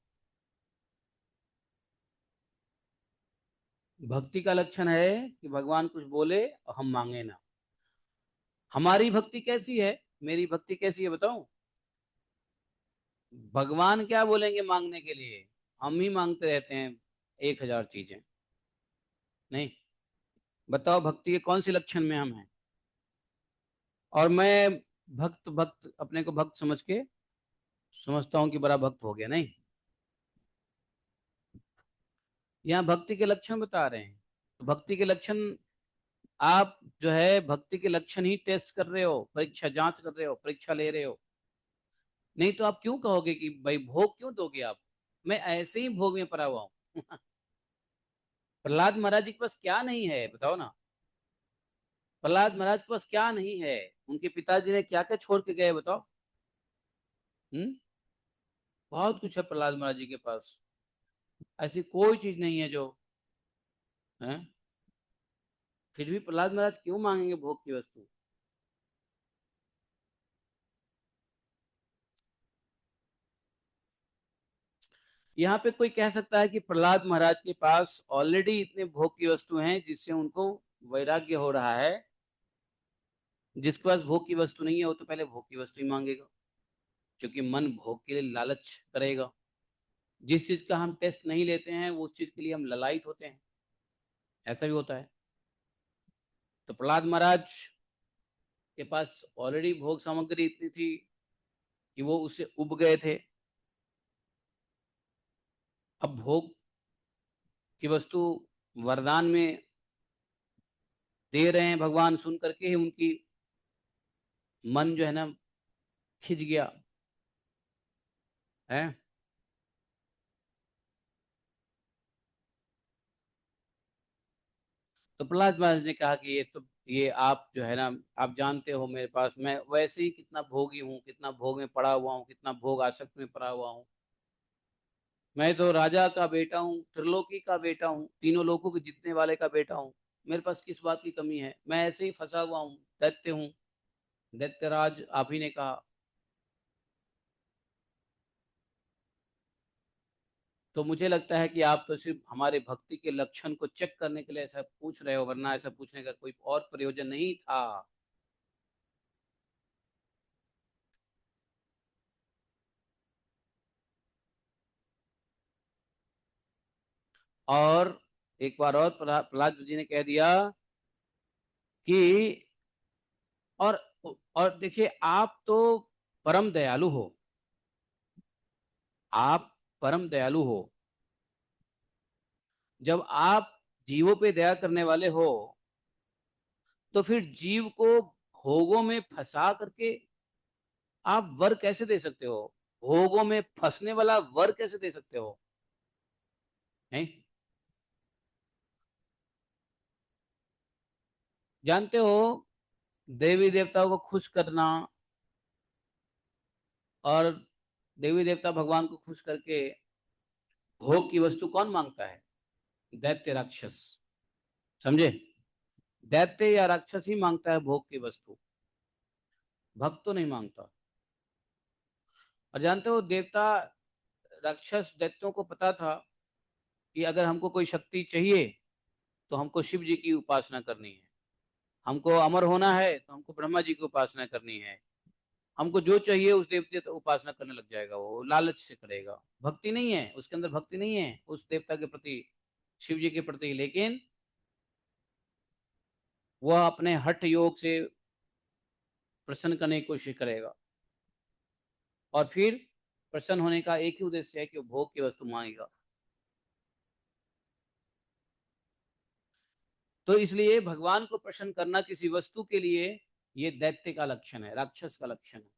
भक्ति का लक्षण है कि भगवान कुछ बोले और हम मांगे ना। हमारी भक्ति कैसी है, मेरी भक्ति कैसी है बताऊं? भगवान क्या बोलेंगे मांगने के लिए, हम ही मांगते रहते हैं 1000 चीजें। नहीं, बताओ भक्ति के कौन से लक्षण में हम हैं? और मैं भक्त भक्त अपने को भक्त समझ के समझता हूं कि बड़ा भक्त हो गया। नहीं, यहाँ भक्ति के लक्षण बता रहे हैं। तो भक्ति के लक्षण, आप जो है भक्ति के लक्षण ही टेस्ट कर रहे हो, परीक्षा जांच कर रहे हो, परीक्षा ले रहे हो। नहीं तो आप क्यों कहोगे कि भाई भोग क्यों दोगे आप? मैं ऐसे ही भोग में पड़ा हुआ हूँ। प्रहलाद महाराज जी के पास क्या नहीं है बताओ ना? प्रहलाद महाराज के पास क्या नहीं है? उनके पिताजी ने क्या क्या छोड़ के गए बताओ? हम्म? बहुत कुछ है प्रहलाद महाराज जी के पास। ऐसी कोई चीज नहीं है जो है। फिर भी प्रहलाद महाराज क्यों मांगेंगे भोग की वस्तु? यहाँ पे कोई कह सकता है कि प्रहलाद महाराज के पास ऑलरेडी इतने भोग की वस्तु हैं जिससे उनको वैराग्य हो रहा है। जिसके पास भोग की वस्तु नहीं है वो तो पहले भोग की वस्तु ही मांगेगा, क्योंकि मन भोग के लिए लालच करेगा। जिस चीज का हम टेस्ट नहीं लेते हैं वो उस चीज के लिए हम ललायत होते हैं। ऐसा भी होता है। तो प्रहलाद महाराज के पास ऑलरेडी भोग सामग्री इतनी थी कि वो उससे उब गए थे। अब भोग की वस्तु वरदान में दे रहे हैं भगवान, सुन करके ही उनकी मन जो है ना खिंच गया है। तो प्रहलाद महाराज ने कहा कि ये आप जो है ना, आप जानते हो मेरे पास मैं वैसे ही कितना भोगी हूँ, कितना भोग में पड़ा हुआ हूँ, कितना भोग आसक्त में पड़ा हुआ हूँ। मैं तो राजा का बेटा हूँ, त्रिलोकी का बेटा हूँ, तीनों लोगों के जीतने वाले का बेटा हूँ। मेरे पास किस बात की कमी है? मैं ऐसे ही फंसा हुआ हूँ, दैत्य हूँ। दैत्यराज आप ही ने कहा। तो मुझे लगता है कि आप तो सिर्फ हमारे भक्ति के लक्षण को चेक करने के लिए ऐसा पूछ रहे हो, वरना ऐसा पूछने का कोई और प्रयोजन नहीं था। और एक बार और प्रहलाद जी ने कह दिया कि और और देखिए, आप तो परम दयालु हो, आप परम दयालु हो। जब आप जीवों पे दया करने वाले हो, तो फिर जीव को भोगों में फंसा करके आप वर कैसे दे सकते हो? भोगों में फंसने वाला वर कैसे दे सकते हो? नहीं जानते हो, देवी देवताओं को खुश करना और देवी देवता भगवान को खुश करके भोग की वस्तु कौन मांगता है? दैत्य राक्षस। समझे? दैत्य या राक्षस ही मांगता है भोग की वस्तु, भक्त तो नहीं मांगता। और जानते हो, देवता राक्षस दैत्यों को पता था कि अगर हमको कोई शक्ति चाहिए तो हमको शिव जी की उपासना करनी है, हमको अमर होना है तो हमको ब्रह्मा जी की उपासना करनी है, हमको जो चाहिए उस देवते की उपासना करने लग जाएगा, वो लालच से करेगा। भक्ति नहीं है उसके अंदर, भक्ति नहीं है उस देवता के प्रति, शिव जी के प्रति। लेकिन वह अपने हठ योग से प्रसन्न करने की कोशिश करेगा, और फिर प्रसन्न होने का एक ही उद्देश्य है कि वो भोग की वस्तु मांगेगा। तो इसलिए भगवान को प्रसन्न करना किसी वस्तु के लिए, ये दैत्य का लक्षण है, राक्षस का लक्षण है।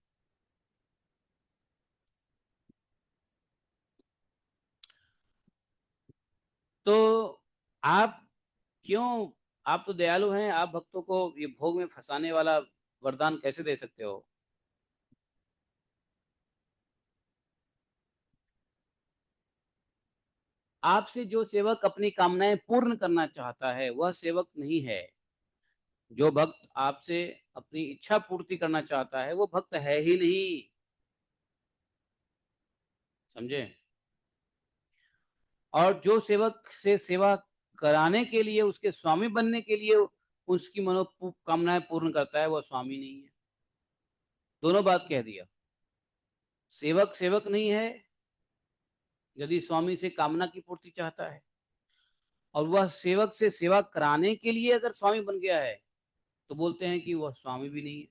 तो आप क्यों, आप तो दयालु हैं, आप भक्तों को ये भोग में फंसाने वाला वरदान कैसे दे सकते हो? आपसे जो सेवक अपनी कामनाएं पूर्ण करना चाहता है वह सेवक नहीं है। जो भक्त आपसे अपनी इच्छा पूर्ति करना चाहता है वो भक्त है ही नहीं। समझे? और जो सेवक से सेवा कराने के लिए, उसके स्वामी बनने के लिए उसकी मनोकामनाएं पूर्ण करता है, वह स्वामी नहीं है। दोनों बात कह दिया। सेवक सेवक नहीं है यदि स्वामी से कामना की पूर्ति चाहता है, और वह सेवक से सेवा कराने के लिए अगर स्वामी बन गया है तो बोलते हैं कि वह स्वामी भी नहीं है।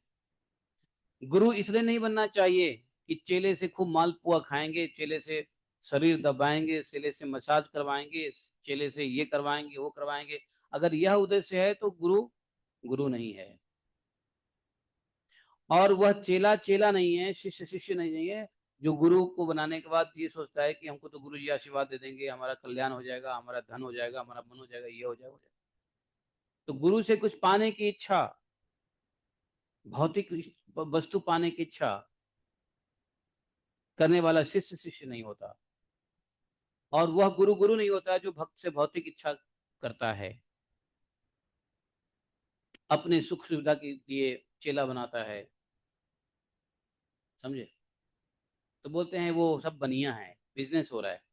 गुरु इसलिए नहीं बनना चाहिए कि चेले से खूब मालपुआ खाएंगे, चेले से शरीर दबाएंगे, चेले से मसाज करवाएंगे, चेले से ये करवाएंगे वो करवाएंगे। अगर यह उद्देश्य है तो गुरु गुरु नहीं है। और वह चेला चेला नहीं है, शिष्य शिष्य नहीं है, जो गुरु को बनाने के बाद ये सोचता है कि हमको तो गुरु जी आशीर्वाद दे देंगे, हमारा कल्याण हो जाएगा, हमारा धन हो जाएगा, हमारा मन हो जाएगा, ये हो जाएगा, हो जाएगा। तो गुरु से कुछ पाने की इच्छा, भौतिक वस्तु पाने की इच्छा करने वाला शिष्य शिष्य नहीं होता। और वह गुरु गुरु नहीं होता जो भक्त से भौतिक इच्छा करता है, अपने सुख सुविधा के लिए चेला बनाता है। समझे? तो बोलते हैं वो सब बनिया है, बिजनेस हो रहा है,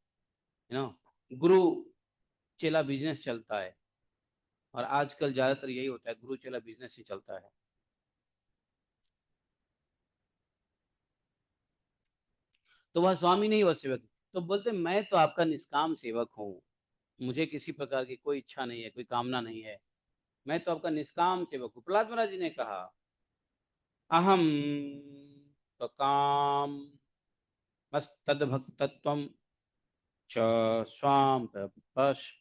यू नो, गुरु चेला बिजनेस चलता है। और आजकल ज्यादातर यही होता है, गुरु चेला बिजनेस ही चलता है। तो वह स्वामी नहीं, वह सेवक। तो बोलते मैं तो आपका निष्काम सेवक हूँ, मुझे किसी प्रकार की कोई इच्छा नहीं है, कोई कामना नहीं है, मैं तो आपका निष्काम सेवक हूँ। प्रहलाद महाराज जी ने कहा, अहम तो काम मस्तद्भक्तत्वं च स्वाम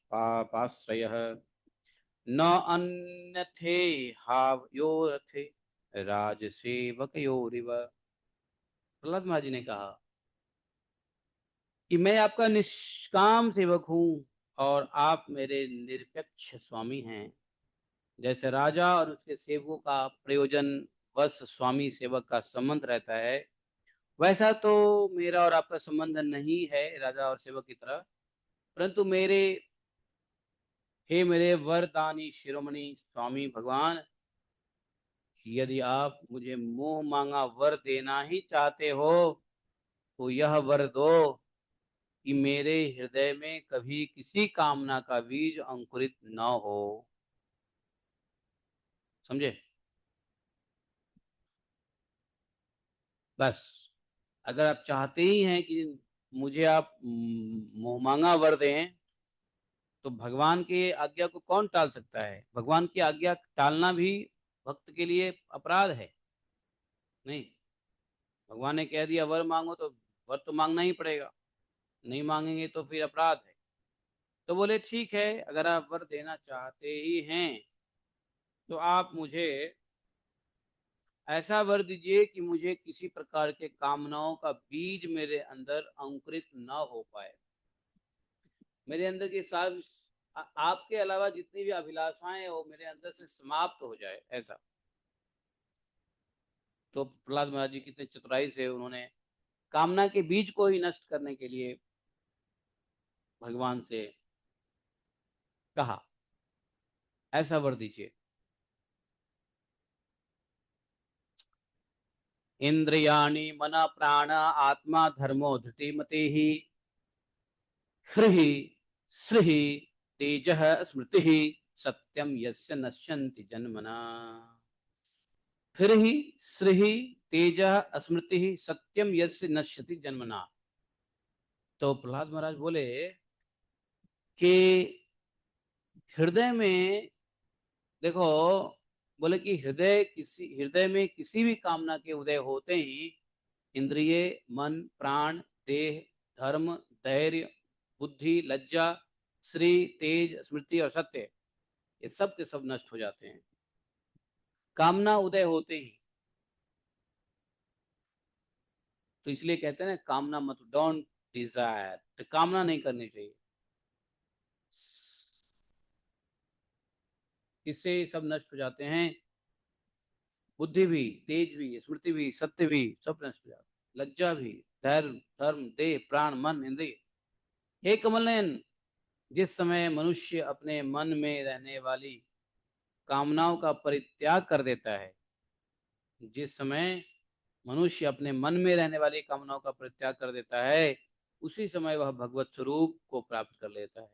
पापाश्रयः न अन्यथे हावयोरथे राजसेवकयोरिव। प्रहलाद महाराज जी ने कहा कि मैं आपका निष्काम सेवक हूँ और आप मेरे निरपेक्ष स्वामी हैं। जैसे राजा और उसके सेवकों का प्रयोजन बस स्वामी सेवक का संबंध रहता है, वैसा तो मेरा और आपका संबंध नहीं है राजा और सेवक की तरह। परंतु मेरे वरदानी शिरोमणि स्वामी भगवान, यदि आप मुझे मुंह मांगा वर देना ही चाहते हो तो यह वर दो कि मेरे हृदय में कभी किसी कामना का बीज अंकुरित न हो। समझे? बस, अगर आप चाहते ही हैं कि मुझे आप मुंह मांगा वर दें, तो भगवान की आज्ञा को कौन टाल सकता है? भगवान की आज्ञा टालना भी भक्त के लिए अपराध है? नहीं। भगवान ने कह दिया वर मांगो तो वर तो मांगना ही पड़ेगा, नहीं मांगेंगे तो फिर अपराध है। तो बोले ठीक है, अगर आप वर देना चाहते ही हैं तो आप मुझे ऐसा वर दीजिए कि मुझे किसी प्रकार के कामनाओं का बीज मेरे अंदर अंकुरित न हो पाए। मेरे अंदर की सारी आपके अलावा जितनी भी अभिलाषाएं वो मेरे अंदर से समाप्त हो जाए, ऐसा। तो प्रहलाद महाराज जी कितने चतुराई से उन्होंने कामना के बीज को ही नष्ट करने के लिए भगवान से कहा ऐसा वर दीजिए। इंद्रियाणि मन प्राण आत्मा धर्मो धृतिमते ही हृहि सृहि तेज स्मृति सत्यम यस्य नश्यन्ति जन्मना। हृहि सृहि तेज स्मृति सत्यम यस्य नश्यति जन्मना। तो प्रहलाद महाराज बोले कि हृदय में देखो, बोले कि हृदय में किसी भी कामना के उदय होते ही इंद्रिय मन प्राण देह धर्म धैर्य बुद्धि लज्जा श्री तेज स्मृति और सत्य, ये सब के सब नष्ट हो जाते हैं कामना उदय होते ही। तो इसलिए कहते हैं ना, कामना मत, डोंट डिजायर, तो कामना नहीं करनी चाहिए। इससे सब नष्ट हो जाते हैं, बुद्धि भी तेज भी स्मृति भी सत्य भी सब नष्ट हो जाते हैं, लज्जा भी धैर्य धर्म देह प्राण मन इंद्रिय। हे कमल नयन, जिस समय मनुष्य अपने मन में रहने वाली कामनाओं का परित्याग कर देता है, जिस समय मनुष्य अपने मन में रहने वाली कामनाओं का परित्याग कर देता है, उसी समय वह भगवत स्वरूप को प्राप्त कर लेता है,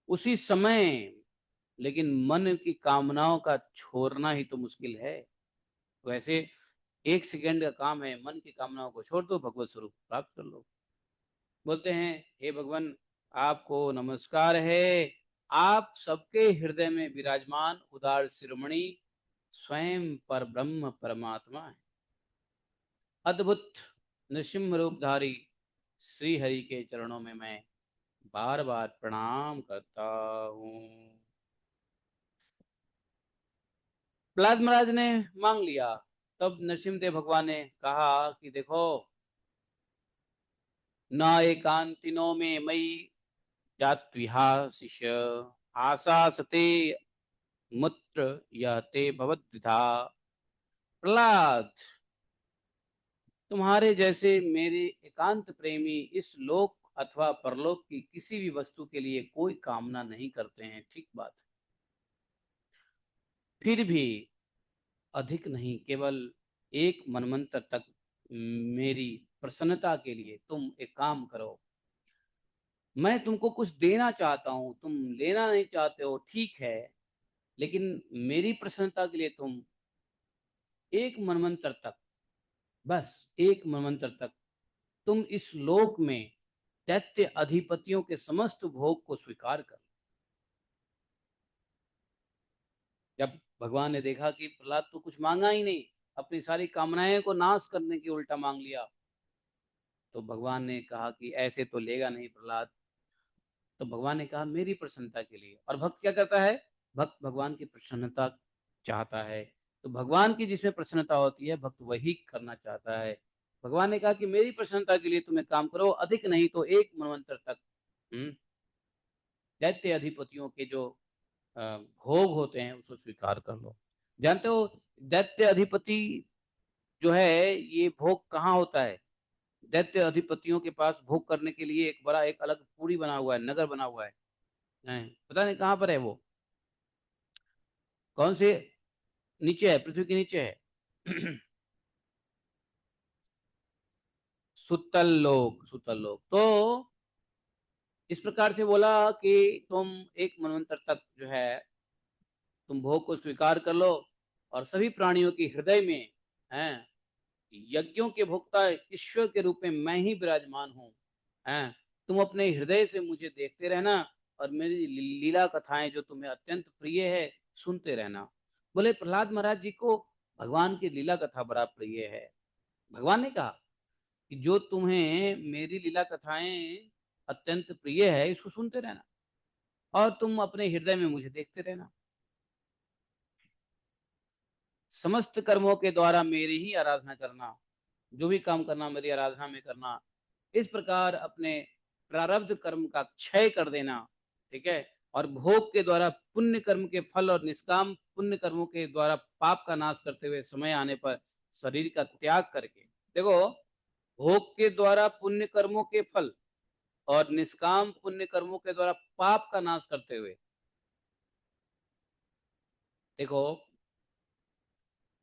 उसी समय। लेकिन मन की कामनाओं का छोड़ना ही तो मुश्किल है। वैसे 1 सेकंड का काम है, मन की कामनाओं को छोड़ दो, भगवत स्वरूप प्राप्त कर लो। बोलते हैं हे भगवान, आपको नमस्कार है, आप सबके हृदय में विराजमान उदार शिरोमणि स्वयं पर ब्रह्म परमात्मा है। अद्भुत नृसिंह रूपधारी श्री हरि के चरणों में मैं बार बार प्रणाम करता हूँ। प्रहलाद महाराज ने मांग लिया। तब नरसिंहदेव भगवान ने कहा कि देखो, न एकांतिनो में मई जात्विहा शिष्य आशा सते मुत्र यह ते भवद्विधा। प्रहलाद, तुम्हारे जैसे मेरे एकांत प्रेमी इस लोक अथवा परलोक की किसी भी वस्तु के लिए कोई कामना नहीं करते हैं, ठीक बात। फिर भी अधिक नहीं, केवल एक मनमंत्र तक मेरी प्रसन्नता के लिए तुम एक काम करो। मैं तुमको कुछ देना चाहता हूं, तुम लेना नहीं चाहते हो, ठीक है, लेकिन मेरी प्रसन्नता के लिए तुम एक मनमंत्र तक, बस एक मनमंत्र तक तुम इस लोक में दैत्य अधिपतियों के समस्त भोग को स्वीकार कर। जब भगवान ने देखा कि प्रहलाद तो कुछ मांगा ही नहीं, अपनी सारी कामनाएं को नाश करने की उल्टा मांग लिया, तो भगवान ने कहा कि ऐसे तो लेगा नहीं प्रहलाद। तो भगवान ने कहा मेरी प्रसन्नता के लिए। और भक्त क्या करता है? भक्त भगवान की प्रसन्नता चाहता है। तो भगवान की जिसमें प्रसन्नता होती है, भक्त वही करना चाहता है। भगवान ने कहा कि मेरी प्रसन्नता के लिए तुम एक काम करो, अधिक नहीं तो एक मनवंतर तक दैत्य अधिपतियों के जो भोग होते हैं उसको स्वीकार कर लो। जानते हो दैत्य अधिपति जो है, ये भोग कहाँ होता है? दैत्य अधिपतियों के पास भोग करने के लिए एक बड़ा, एक अलग पुरी बना हुआ है, नगर बना हुआ है। पता नहीं कहाँ पर है वो, कौन से, नीचे है, पृथ्वी के नीचे है। सुतल लोक, सुतल लोक। तो इस प्रकार से बोला कि तुम एक मनवंतर तक जो है तुम भोग को स्वीकार कर लो, और सभी प्राणियों के हृदय में यज्ञों के भोक्ता ईश्वर के रूप में मैं ही विराजमान हूँ। तुम अपने हृदय से मुझे देखते रहना और मेरी लीला कथाएं जो तुम्हें अत्यंत प्रिय है सुनते रहना। बोले प्रहलाद महाराज जी को भगवान की लीला कथा बड़ा प्रिय है। भगवान ने कहा कि जो तुम्हें मेरी लीला कथाएं अत्यंत प्रिय है इसको सुनते रहना और तुम अपने हृदय में मुझे देखते रहना। समस्त कर्मों के द्वारा मेरी ही आराधना करना, जो भी काम करना मेरी आराधना में करना। इस प्रकार अपने प्रारब्ध कर्म का क्षय कर देना, ठीक है। और भोग के द्वारा पुण्य कर्म के फल और निष्काम पुण्य कर्मों के द्वारा पाप का नाश करते हुए समय आने पर शरीर का त्याग करके, देखो, भोग के द्वारा पुण्य कर्मों के फल और निष्काम पुण्य कर्मों के द्वारा पाप का नाश करते हुए, देखो,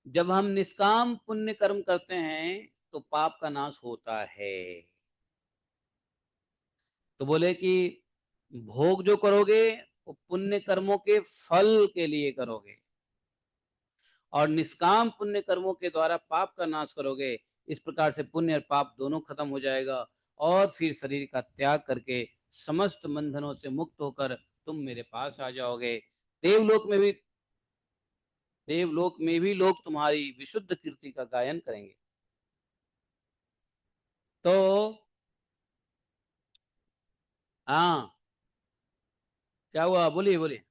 जब हम निष्काम पुण्य कर्म करते हैं तो पाप का नाश होता है। तो बोले कि भोग जो करोगे वो पुण्य कर्मों के फल के लिए करोगे और निष्काम पुण्य कर्मों के द्वारा पाप का नाश करोगे। इस प्रकार से पुण्य और पाप दोनों खत्म हो जाएगा और फिर शरीर का त्याग करके समस्त बंधनों से मुक्त होकर तुम मेरे पास आ जाओगे। देवलोक में भी देवलोक में भी लोग तुम्हारी विशुद्ध कीर्ति का गायन करेंगे। तो हाँ, क्या हुआ, बोलिए बोलिए।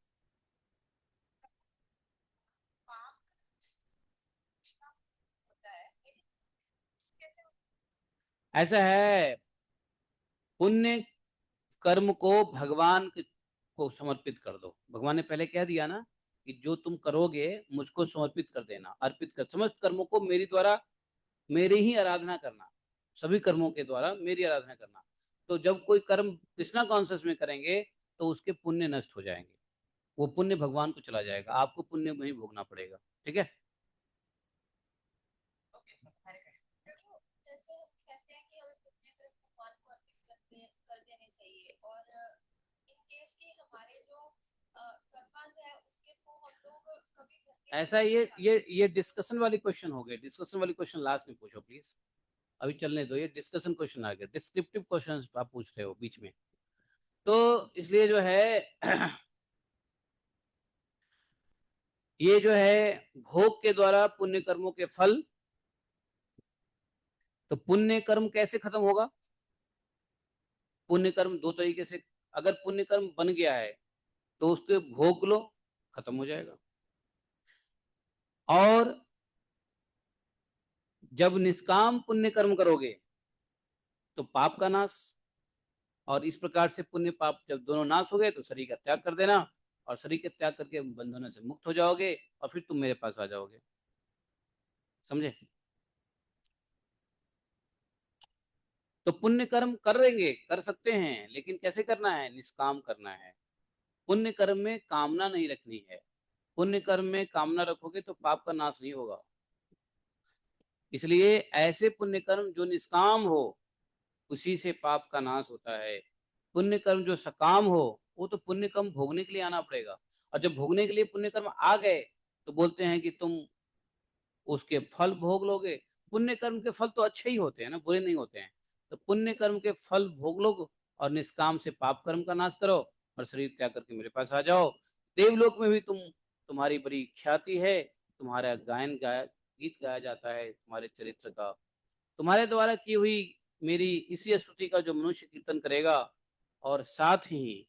ऐसा है, पुण्य कर्म को भगवान को समर्पित कर दो। भगवान ने पहले कह दिया ना कि जो तुम करोगे मुझको समर्पित कर देना, अर्पित कर, समस्त कर्मों को मेरी द्वारा मेरी ही आराधना करना, सभी कर्मों के द्वारा मेरी आराधना करना। तो जब कोई कर्म कृष्णा कॉन्शियस में करेंगे तो उसके पुण्य नष्ट हो जाएंगे, वो पुण्य भगवान को चला जाएगा, आपको पुण्य नहीं भोगना पड़ेगा, ठीक है। ऐसा ये डिस्कशन वाली क्वेश्चन हो गए, डिस्कशन वाली क्वेश्चन लास्ट में पूछो प्लीज, अभी चलने दो, ये डिस्कशन क्वेश्चन आ गए, डिस्क्रिप्टिव क्वेश्चन आप पूछ रहे हो बीच में। तो इसलिए जो है ये जो है भोग के द्वारा पुण्य कर्मों के फल, तो पुण्य कर्म कैसे खत्म होगा? पुण्य कर्म दो तरीके से, अगर पुण्य कर्म बन गया है तो उसके भोग लो, खत्म हो जाएगा। और जब निष्काम पुण्य कर्म करोगे तो पाप का नाश, और इस प्रकार से पुण्य पाप जब दोनों नाश हो गए तो शरीर का त्याग कर देना और शरीर के त्याग करके बंधनों से मुक्त हो जाओगे और फिर तुम मेरे पास आ जाओगे। समझे? तो पुण्य कर्म करेंगे, कर सकते हैं, लेकिन कैसे करना है? निष्काम करना है। पुण्य कर्म में कामना नहीं रखनी है। पुण्य कर्म में कामना रखोगे तो पाप का नाश नहीं होगा। इसलिए ऐसे पुण्य कर्म जो निष्काम हो उसी से पाप का नाश होता है। पुण्य कर्म जो सकाम हो वो तो पुण्य कर्म भोगने के लिए आना पड़ेगा, और जब भोगने के लिए पुण्य कर्म आ गए तो बोलते हैं कि तुम उसके फल भोग लोगे। पुण्य कर्म के फल तो अच्छे ही होते हैं ना, बुरे नहीं होते हैं। तो पुण्य कर्म के फल भोग लो और निष्काम से पाप कर्म का नाश करो और शरीर त्याग करके मेरे पास आ जाओ। देवलोक में भी तुम्हारी बड़ी ख्याति है, तुम्हारा गीत गाया जाता है तुम्हारे चरित्र का। तुम्हारे द्वारा की हुई मेरी इसी स्तुति का जो मनुष्य कीर्तन करेगा और साथ ही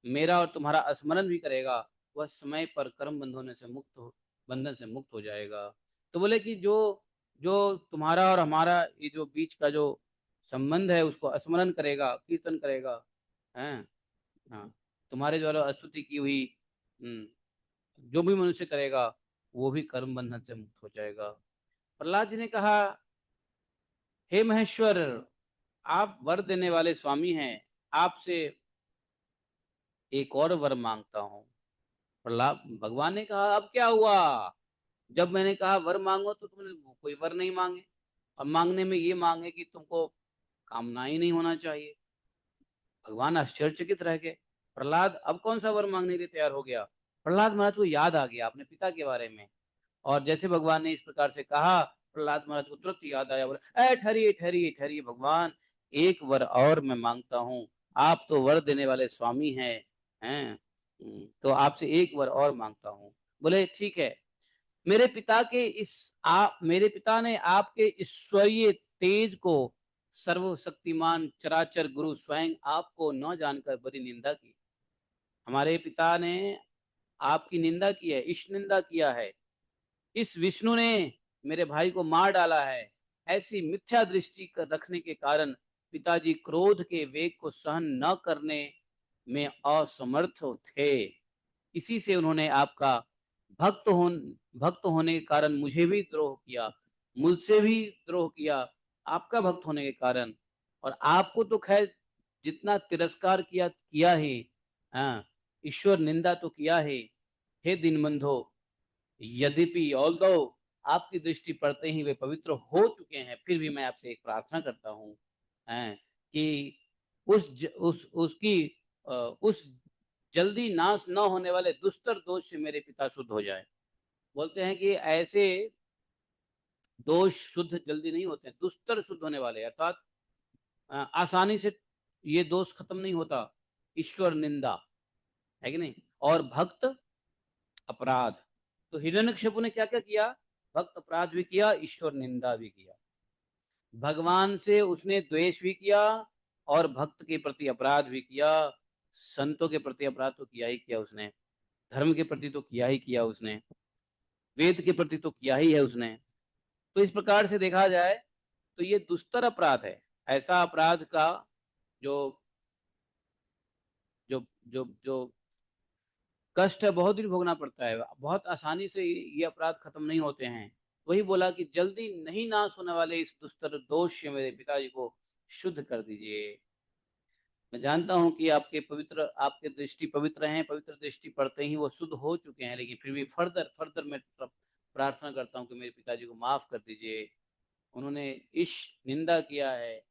मेरा और तुम्हारा स्मरण भी करेगा, वह समय पर कर्म बंधन से मुक्त हो जाएगा। तो बोले कि जो जो तुम्हारा और हमारा ये जो बीच का जो संबंध है उसको स्मरण करेगा, कीर्तन करेगा, है, हाँ, तुम्हारे द्वारा स्तुति की हुई जो भी मनुष्य करेगा वो भी कर्म बंधन से मुक्त हो जाएगा। प्रहलाद जी ने कहा, हे महेश्वर, आप वर देने वाले स्वामी हैं, आपसे एक और वर मांगता हूँ। प्रहलाद, भगवान ने कहा अब क्या हुआ? जब मैंने कहा वर मांगो तो तुमने कोई वर नहीं मांगे, और मांगने में ये मांगे कि तुमको कामना ही नहीं होना चाहिए। भगवान आश्चर्यचकित रह गए। प्रहलाद अब कौन सा वर मांगने के लिए तैयार हो गया? प्रहलाद महाराज को याद आ गया अपने पिता के बारे में, और जैसे भगवान ने इस प्रकार से कहा, प्रहलाद महाराज को तुरंत याद आया, बोले, ठहरिए ठहरिए ठहरिए भगवान, एक वर और मैं मांगता हूँ, आप तो वर देने वाले स्वामी हैं। तो आपसे एक वर और मांगता हूँ। बोले ठीक है। मेरे पिता ने आपके ईश्वरीय तेज को, सर्वशक्तिमान चराचर गुरु स्वयं आपको न जानकर बड़ी निंदा की। हमारे पिता ने आपकी निंदा की है, ईश निंदा किया है। इस विष्णु ने मेरे भाई को मार डाला है। ऐसी मिथ्या दृष्टि कर रखने के कारण पिताजी क्रोध के वेग को सहन न करने में असमर्थ थे। इसी से उन्होंने आपका भक्त हो भक्त होने के कारण मुझे भी द्रोह किया, मुझसे भी द्रोह किया, आपका भक्त होने के कारण। और आपको तो खैर जितना तिरस्कार किया किया ही, हाँ, ईश्वर निंदा तो किया है। हे दीनबंधो, यद्यपि ऑल्दो आपकी दृष्टि पड़ते ही वे पवित्र हो चुके हैं, फिर भी मैं आपसे एक प्रार्थना करता हूँ, हैं, कि उसकी उस जल्दी नाश न होने वाले दुस्तर दोष से मेरे पिता शुद्ध हो जाए। बोलते हैं कि ऐसे दोष शुद्ध जल्दी नहीं होते, दुस्तर शुद्ध होने वाले, अर्थात आसानी से ये दोष खत्म नहीं होता। ईश्वर निंदा है कि नहीं, और भक्त अपराध। तो हिरण्यकशिपु ने क्या क्या किया? भक्त अपराध भी किया, ईश्वर निंदा भी किया। भगवान से उसने द्वेष भी किया और भक्त के प्रति अपराध भी किया। संतों के प्रति अपराध तो किया ही किया उसने, धर्म के प्रति तो किया ही किया उसने, वेद के प्रति तो किया ही है उसने। तो इस प्रकार से देखा जाए तो ये दुस्तर अपराध है। ऐसा अपराध का जो जो जो जो कष्ट है, बहुत दिन भोगना पड़ता है, बहुत आसानी से ये अपराध खत्म नहीं होते हैं। वही बोला कि जल्दी नहीं नाश होने वाले इस दुस्तर दोष से मेरे पिताजी को शुद्ध कर दीजिए। मैं जानता हूं कि आपके दृष्टि पवित्र हैं, पवित्र दृष्टि पड़ते ही वो शुद्ध हो चुके हैं, लेकिन फिर भी फर्दर फर्दर मैं प्रार्थना करता हूं कि मेरे पिताजी को माफ कर दीजिए। उन्होंने इस निंदा किया है,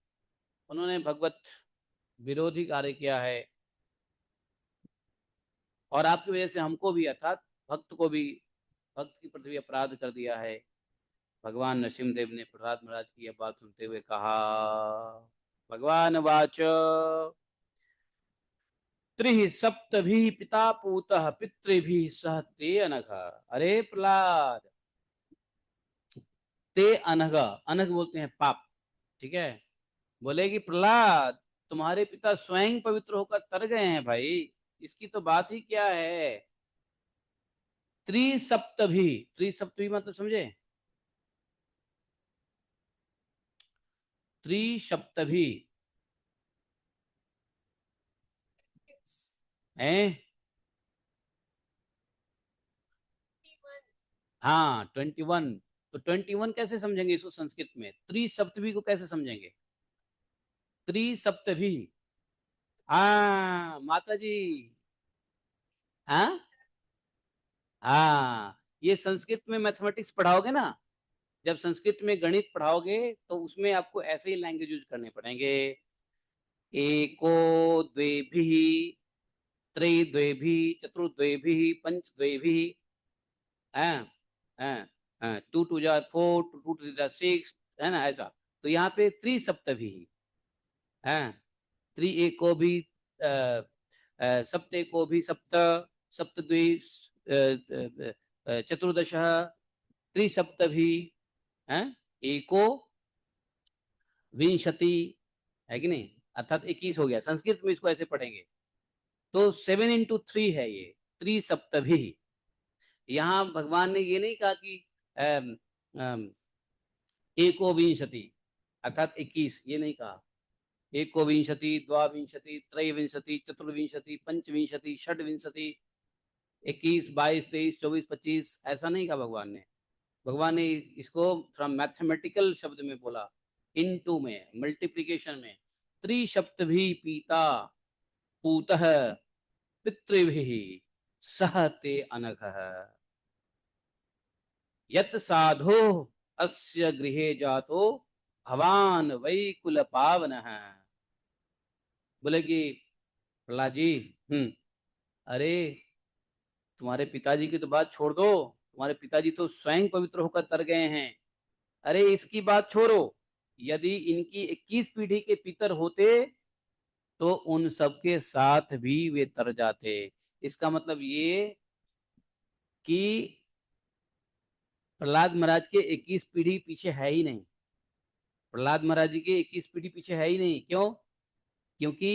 उन्होंने भगवत विरोधी कार्य किया है, और आपकी वजह से हमको भी, अर्थात भक्त को भी, भक्त की प्रति भी अपराध कर दिया है। भगवान नरसिंहदेव ने प्रहलाद महाराज की यह बात सुनते हुए कहा, भगवान वाच त्रि सप्तभि पिता पूतः पितृभि सह ते अनघ। अरे प्रहलाद, ते अनघ, अनघ बोलते हैं पाप, ठीक है। बोले कि प्रहलाद, तुम्हारे पिता स्वयं पवित्र होकर तर गए हैं भाई, इसकी तो बात ही क्या है। त्रिसप्तभी, त्रिसप्तभी मतलब समझे? त्रिसप्तभी है, हाँ 21। तो 21 कैसे समझेंगे इसको संस्कृत में? त्रिसप्तभी को कैसे समझेंगे? त्रिसप्तभी, हाँ माता जी, हाँ हाँ, ये संस्कृत में मैथमेटिक्स पढ़ाओगे ना, जब संस्कृत में गणित पढ़ाओगे तो उसमें आपको ऐसे ही लैंग्वेज यूज करने पड़ेंगे। एको द्वेभिः, त्रैद्वेभिः, चतुर्द्वेभिः, पंचद्वेभिः, हाँ हाँ हाँ, टू टू जा फोर, टू टू जा सिक्स, है ना ऐसा। तो यहाँ पे त्रिसप्तभी है, त्रि एको भी, सप्ते को भी सप्त, सप्तद्वि, चतुर्दश, त्रिसप्तभी है, एको विंशति, है कि नहीं, अर्थात 21 हो गया। संस्कृत में इसको ऐसे पढ़ेंगे। तो 7 into 3 है ये त्रिसप्तभी। यहाँ भगवान ने ये नहीं कहा कि अम, अम, एको विंशति अर्थात 21, ये नहीं कहा। एको विंशति, द्वाविंशति, त्रयोविंशति, चतुर्विंशति, पंचविंशति, षड्विंशति, 21, 22, 23, 24, 25, ऐसा नहीं कहा भगवान ने। भगवान ने इसको थोड़ा मैथमेटिकल शब्द में बोला, इनटू में, मल्टीप्लीकेशन में। त्रिसप्तभी पीता पूतः पितृभिः सह ते अनघः, यत साधो अस्य गृहे जातो भवान वै कुल पावनः। बोले कि प्रहलाद जी, अरे तुम्हारे पिताजी की तो बात छोड़ दो, तुम्हारे पिताजी तो स्वयं पवित्र होकर तर गए हैं। अरे इसकी बात छोड़ो, यदि इनकी 21 पीढ़ी के पितर होते तो उन सबके साथ भी वे तर जाते। इसका मतलब ये कि प्रहलाद महाराज के 21 पीढ़ी पीछे है ही नहीं। प्रहलाद महाराज जी के 21 पीढ़ी पीछे है ही नहीं। क्यों? क्योंकि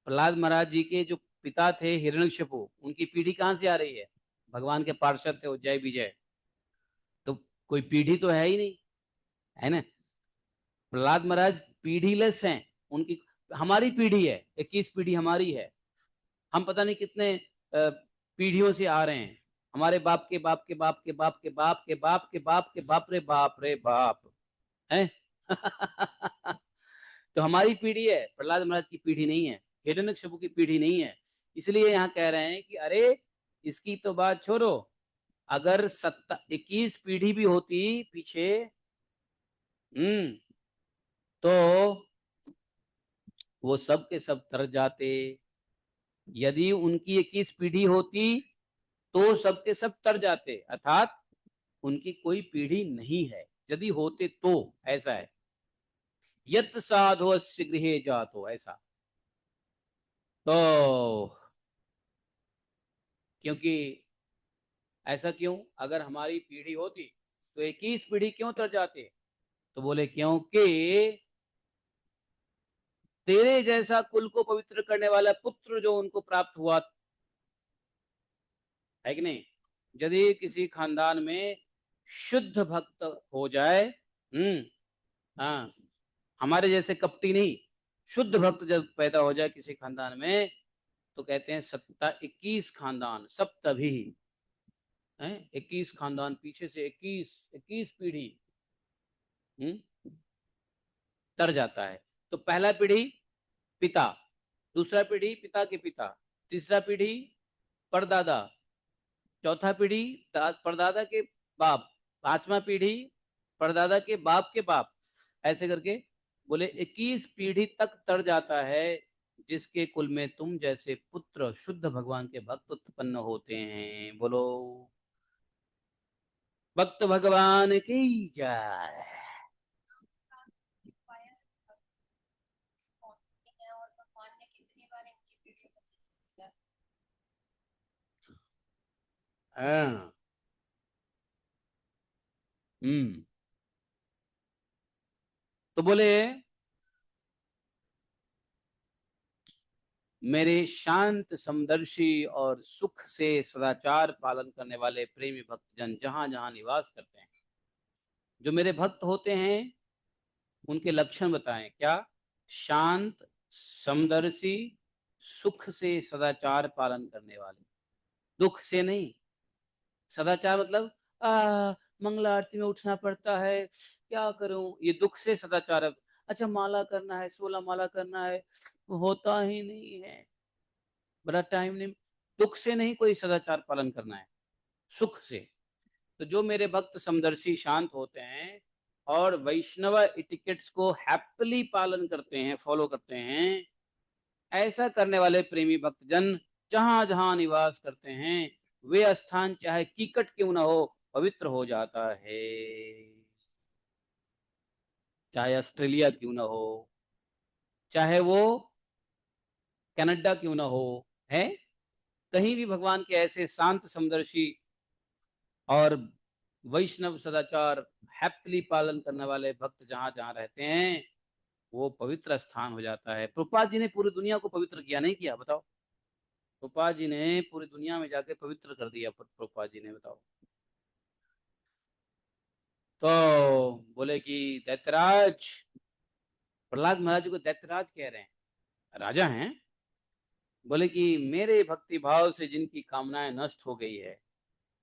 प्रहलाद महाराज जी के जो पिता थे हिरण्यकशिपु, उनकी पीढ़ी कहां से आ रही है? भगवान के पार्षद थे जय विजय, तो कोई पीढ़ी तो है ही नहीं, है ना। प्रहलाद महाराज पीढ़ीलेस हैं। उनकी हमारी पीढ़ी है, 21 पीढ़ी हमारी है। हम पता नहीं कितने पीढ़ियों से आ रहे हैं। हमारे बाप के बाप के बाप के बाप के बाप के बाप के बाप के बाप रे बाप है। तो हमारी पीढ़ी है, प्रहलाद महाराज की पीढ़ी नहीं है, हिरण्यकशिपु की पीढ़ी नहीं है। इसलिए यहाँ कह रहे हैं कि अरे इसकी तो बात छोड़ो, अगर 21 पीढ़ी भी होती पीछे, तो वो सब के सब तर जाते। यदि उनकी 21 पीढ़ी होती तो सबके सब तर जाते, अर्थात उनकी कोई पीढ़ी नहीं है। यदि होते तो ऐसा है, यत साधो गृहे जातो, ऐसा। तो क्योंकि ऐसा क्यों? अगर हमारी पीढ़ी होती तो 21 पीढ़ी क्यों तर जाते? तो बोले क्योंकि तेरे जैसा कुल को पवित्र करने वाला पुत्र जो उनको प्राप्त हुआ है कि नहीं। यदि किसी खानदान में शुद्ध भक्त हो जाए, हाँ, हमारे जैसे कपटी नहीं, शुद्ध भक्त जब पैदा हो जाए किसी खानदान में, तो कहते हैं 21 खानदान सप्तभी है, 21 खानदान पीछे से 21 पीढ़ी तर जाता है। तो पहला पीढ़ी पिता, दूसरा पीढ़ी पिता के पिता, तीसरा पीढ़ी परदादा, चौथा पीढ़ी परदादा के बाप, पांचवा पीढ़ी परदादा के बाप, ऐसे करके बोले 21 पीढ़ी तक तर जाता है, जिसके कुल में तुम जैसे पुत्र शुद्ध भगवान के भक्त उत्पन्न होते हैं। बोलो भक्त भगवान की जय। हाँ। हम्म। तो बोले मेरे शांत समदर्शी और सुख से सदाचार पालन करने वाले प्रेमी भक्तजन जहां जहां निवास करते हैं, जो मेरे भक्त होते हैं उनके लक्षण बताएं। क्या? शांत, समदर्शी, सुख से सदाचार पालन करने वाले। दुख से नहीं। सदाचार मतलब मंगला आरती में उठना पड़ता है, क्या करूं, ये दुख से सदाचार है। अच्छा माला करना है, 16 माला करना है, होता ही नहीं है, बड़ा टाइम नहीं। दुख से नहीं कोई सदाचार पालन करना है, सुख से। तो जो मेरे भक्त समदर्शी शांत होते हैं और वैष्णव इटिकेट्स को हैप्पीली पालन करते हैं, फॉलो करते हैं, ऐसा करने वाले प्रेमी भक्तजन जहां जहां निवास करते हैं, वे स्थान चाहे कीकट क्यों ना हो, पवित्र हो जाता है। चाहे ऑस्ट्रेलिया क्यों ना हो, चाहे वो कनाडा क्यों ना हो, है, कहीं भी भगवान के ऐसे शांत समदर्शी और वैष्णव सदाचार हैप्पीली पालन करने वाले भक्त जहां जहां रहते हैं, वो पवित्र स्थान हो जाता है। प्रभुपाद जी ने पूरी दुनिया को पवित्र किया, नहीं किया? बताओ। प्रभुपाद जी ने पूरी दुनिया में जाके पवित्र कर दिया। प्रभुपाद जी ने, बताओ। तो बोले कि दैत्यराज, प्रहलाद महाराज को दैत्यराज कह रहे हैं, राजा हैं। बोले कि मेरे भक्ति भाव से जिनकी कामनाएं नष्ट हो गई है।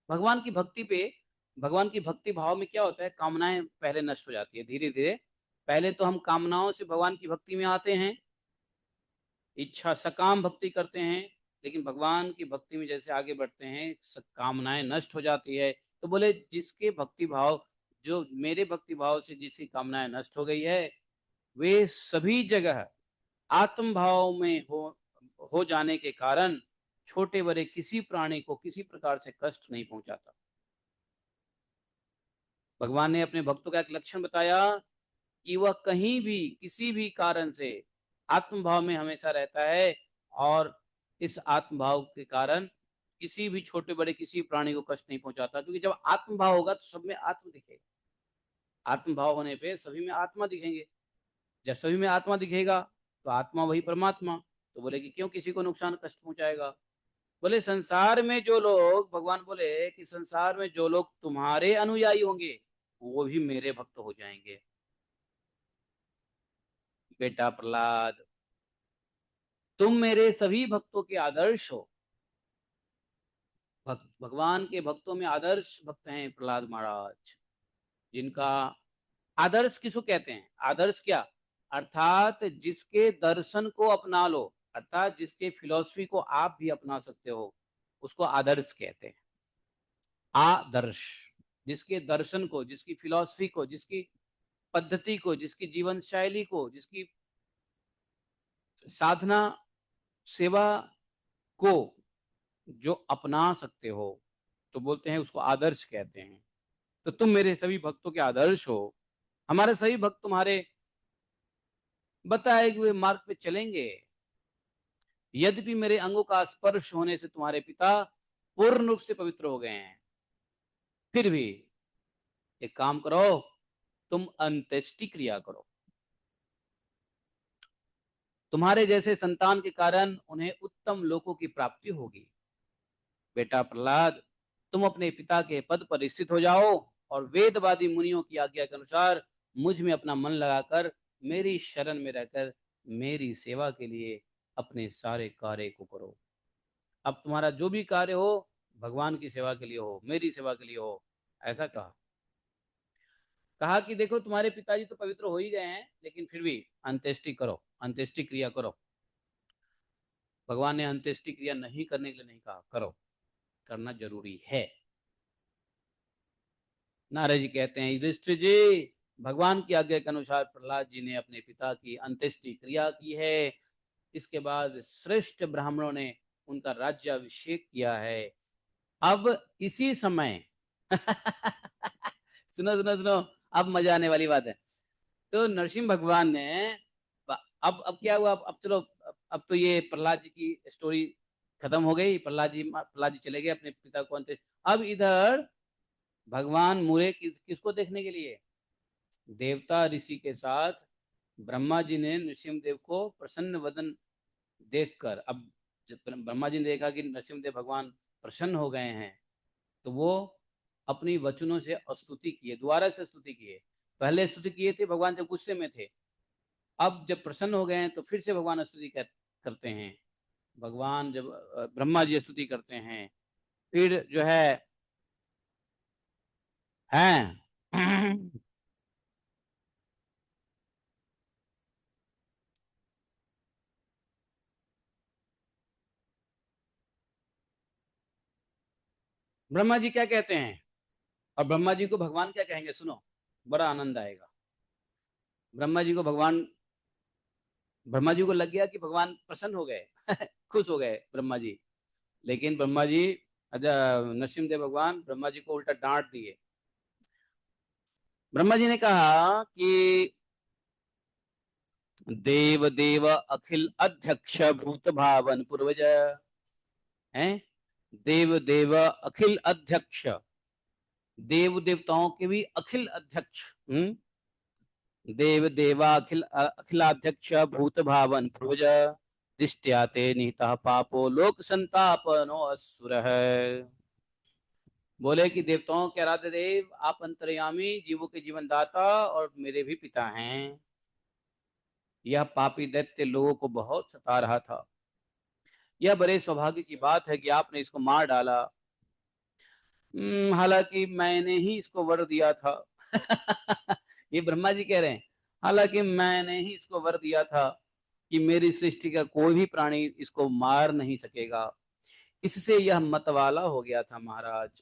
भगवान की भक्ति पे, भगवान की भक्ति भाव में क्या होता है, कामनाएं पहले नष्ट हो जाती है धीरे धीरे। पहले तो हम कामनाओं से भगवान की भक्ति में आते हैं, इच्छा सकाम भक्ति करते हैं, लेकिन भगवान की भक्ति में जैसे आगे बढ़ते हैं कामनाएं नष्ट हो जाती है। तो बोले जिसके भक्ति भाव, जो मेरे भक्ति भाव से जिसकी कामनाएं नष्ट हो गई है, वे सभी जगह आत्म भाव में हो जाने के कारण छोटे बड़े किसी प्राणी को किसी प्रकार से कष्ट नहीं पहुंचाता। भगवान ने अपने भक्तों का एक लक्षण बताया कि वह कहीं भी किसी भी कारण से आत्मभाव में हमेशा रहता है, और इस आत्मभाव के कारण किसी भी छोटे बड़े किसी प्राणी को कष्ट नहीं पहुंचाता, क्योंकि जब आत्मभाव होगा तो सब में आत्म दिखेगा। आत्मभाव होने पे सभी में आत्मा दिखेंगे। जब सभी में आत्मा दिखेगा तो आत्मा वही परमात्मा। तो बोले कि क्यों किसी को नुकसान कष्ट पहुंचाएगा। बोले संसार में जो लोग, भगवान बोले कि संसार में जो लोग तुम्हारे अनुयायी होंगे वो भी मेरे भक्त हो जाएंगे। बेटा प्रहलाद, तुम मेरे सभी भक्तों के आदर्श हो। भगवान के भक्तों में आदर्श भक्त हैं प्रहलाद महाराज, जिनका आदर्श किसको कहते हैं? आदर्श क्या? अर्थात जिसके दर्शन को अपना लो, अर्थात जिसके फिलॉसफी को आप भी अपना सकते हो, उसको आदर्श कहते हैं। आदर्श, जिसके दर्शन को, जिसकी फिलॉसफी को, जिसकी पद्धति को, जिसकी जीवन शैली को, जिसकी साधना सेवा को जो अपना सकते हो, तो बोलते हैं उसको आदर्श कहते हैं। तो तुम मेरे सभी भक्तों के आदर्श हो। हमारे सभी भक्त तुम्हारे बताए हुए मार्ग पे चलेंगे। यद्यपि मेरे अंगों का स्पर्श होने से तुम्हारे पिता पूर्ण रूप से पवित्र हो गए हैं, फिर भी एक काम करो, तुम अंत्येष्टि क्रिया करो। तुम्हारे जैसे संतान के कारण उन्हें उत्तम लोकों की प्राप्ति होगी। बेटा प्रहलाद, तुम अपने पिता के पद पर स्थित हो जाओ और वेदवादी मुनियों की आज्ञा के अनुसार मुझ में अपना मन लगाकर मेरी शरण में रहकर मेरी सेवा के लिए अपने सारे कार्य को करो। अब तुम्हारा जो भी कार्य हो भगवान की सेवा के लिए हो, मेरी सेवा के लिए हो, ऐसा कहा। कहा कि देखो तुम्हारे पिताजी तो पवित्र हो ही गए हैं, लेकिन फिर भी अंत्येष्टि करो, अंत्येष्टि क्रिया करो। भगवान ने अंत्येष्टि क्रिया नहीं करने के लिए नहीं कहा, करो, करना जरूरी है। नारद जी कहते हैं युधिष्ठिर जी, भगवान की आज्ञा के अनुसार प्रहलाद जी ने अपने पिता की अंत्येष्टि क्रिया की है। इसके बाद श्रेष्ठ ब्राह्मणों ने उनका राज्याभिषेक किया है। अब इसी समय सुनो सुनो सुनो, अब मजा आने वाली बात है। तो नरसिंह भगवान ने, अब क्या हुआ, अब चलो, अब तो ये प्रहलाद जी की स्टोरी खत्म हो गई। प्रहलाद जी चले गए अपने पिता को अंत। अब इधर भगवान मुरे किसको देखने के लिए? देवता ऋषि के साथ ब्रह्मा जी ने नृसिंहदेव को प्रसन्न वदन देखकर, अब जब ब्रह्मा जी ने देखा कि नरसिंहदेव भगवान प्रसन्न हो गए हैं, तो वो अपनी वचनों से स्तुति किए, दोबारा से स्तुति किए। पहले स्तुति किए थे भगवान जब गुस्से में थे, अब जब प्रसन्न हो गए हैं तो फिर से भगवान स्तुति करते हैं। भगवान जब ब्रह्मा जी स्तुति करते हैं, फिर जो है ब्रह्मा जी क्या कहते हैं, और ब्रह्मा जी को भगवान क्या कहेंगे, सुनो, बड़ा आनंद आएगा। ब्रह्मा जी को भगवान, ब्रह्मा जी को लग गया कि भगवान प्रसन्न हो गए खुश हो गए ब्रह्मा जी। लेकिन ब्रह्मा जी, नरसिंहदेव भगवान ब्रह्मा जी को उल्टा डांट दिए। ब्रह्मा जी ने कहा कि देव देव अखिल अध्यक्ष भूत भावन पूर्वज हैं, देव देव अखिल अध्यक्ष, देव देवताओं के भी अखिल अध्यक्ष, देव देवा अखिलाध्यक्ष भूत भावन पूर्वज, दृष्टिया ते निहितः पापो लोक संतापनो असुर है। बोले कि देवताओं के आराध्य देव, आप अंतर्यामी जीवों के जीवन दाता और मेरे भी पिता हैं। यह पापी दैत्य लोगों को बहुत सता रहा था। यह बड़े सौभाग्य की बात है कि आपने इसको मार डाला। हालांकि मैंने ही इसको वर दिया था ये ब्रह्मा जी कह रहे हैं, हालांकि मैंने ही इसको वर दिया था कि मेरी सृष्टि का कोई भी प्राणी इसको मार नहीं सकेगा। इससे यह मतवाला हो गया था महाराज।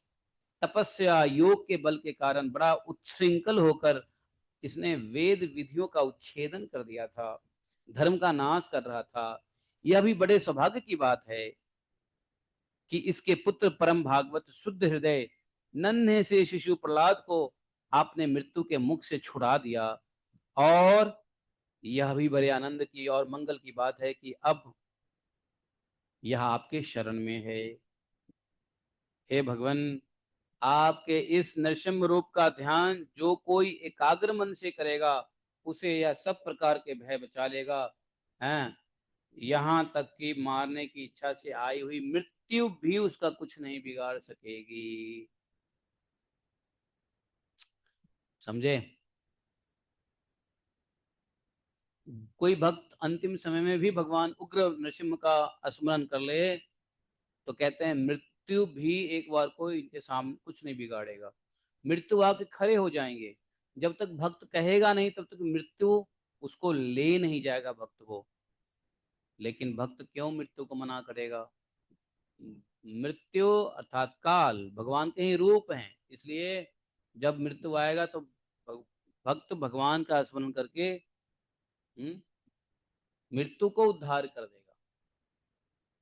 तपस्या योग के बल के कारण बड़ा उच्छृंखल होकर इसने वेद विधियों का उच्छेदन कर दिया था, धर्म का नाश कर रहा था। यह भी बड़े सौभाग्य की बात है कि इसके पुत्र परम भागवत शुद्ध हृदय नन्हे से शिशु प्रहलाद को आपने मृत्यु के मुख से छुड़ा दिया। और यह भी बड़े आनंद की और मंगल की बात है कि अब यह आपके शरण में है। हे भगवान, आपके इस नरसिंह रूप का ध्यान जो कोई एकाग्र मन से करेगा उसे यह सब प्रकार के भय बचा लेगा। हैं, यहाँ तक कि मारने की इच्छा से आई हुई मृत्यु भी उसका कुछ नहीं बिगाड़ सकेगी। समझे? कोई भक्त अंतिम समय में भी भगवान उग्र नरसिंह का स्मरण कर ले तो कहते हैं मृत्यु भी एक बार को इनके सामने कुछ नहीं बिगाड़ेगा। मृत्यु आके खड़े हो जाएंगे। जब तक भक्त कहेगा नहीं तब तक मृत्यु उसको ले नहीं जाएगा भक्त को। लेकिन भक्त क्यों मृत्यु को मना करेगा? मृत्यु अर्थात काल भगवान के ही रूप हैं, इसलिए जब मृत्यु आएगा तो भक्त भगवान का स्मरण करके मृत्यु को उद्धार कर देगा।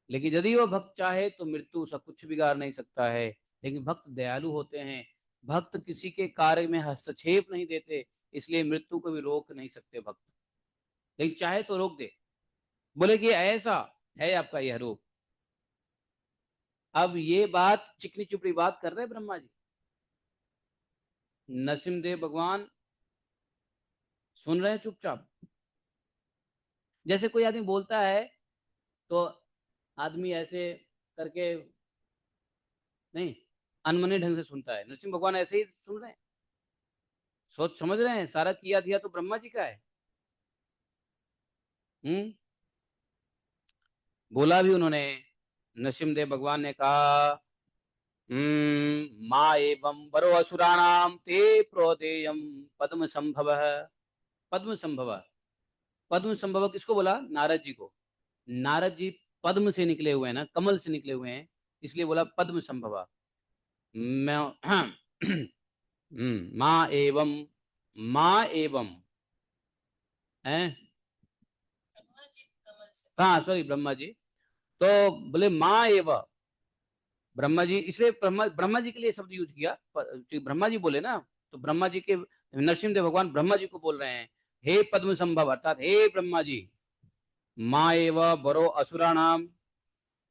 लेकिन यदि वह भक्त चाहे तो मृत्यु उसका कुछ बिगाड़ नहीं सकता है। लेकिन भक्त दयालु होते हैं, भक्त किसी के कार्य में हस्तक्षेप नहीं देते, इसलिए मृत्यु को भी रोक नहीं सकते भक्त। लेकिन चाहे तो रोक दे, बोले कि ऐसा है आपका यह रूप। अब ये बात चिकनी चुपड़ी बात कर रहे ब्रह्मा जी। नरसिम्हदेव भगवान सुन रहे हैं चुपचाप। जैसे कोई आदमी बोलता है तो आदमी ऐसे करके नहीं, अनमने ढंग से सुनता है। नरसिंह भगवान ऐसे ही सुन रहे हैं, सोच समझ रहे हैं सारा किया दिया तो ब्रह्मा जी का है। हम्म, बोला भी उन्होंने। नरसिम्हदेव भगवान ने कहा माँ एवं बरो असुराणाम ते प्रोदेयम पद्म संभव। पद्म संभव, पद्म संभव किसको बोला? नारद जी को। नारद जी पद्म से निकले हुए हैं ना, कमल से निकले हुए हैं, इसलिए बोला पद्म संभव। मैं माँ एवं, माँ एवं है, हाँ सॉरी ब्रह्मा जी। तो बोले माँ एवं ब्रह्मा जी, इसलिए ब्रह्मा ब्रह्मा जी के लिए शब्द यूज किया। ब्रह्मा जी बोले ना, तो ब्रह्मा जी के नरसिम्हदेव भगवान ब्रह्मा जी को बोल रहे हैं हे पद्म संभव, अर्थात हे ब्रह्मा जी, माँ एव बरो असुराणाम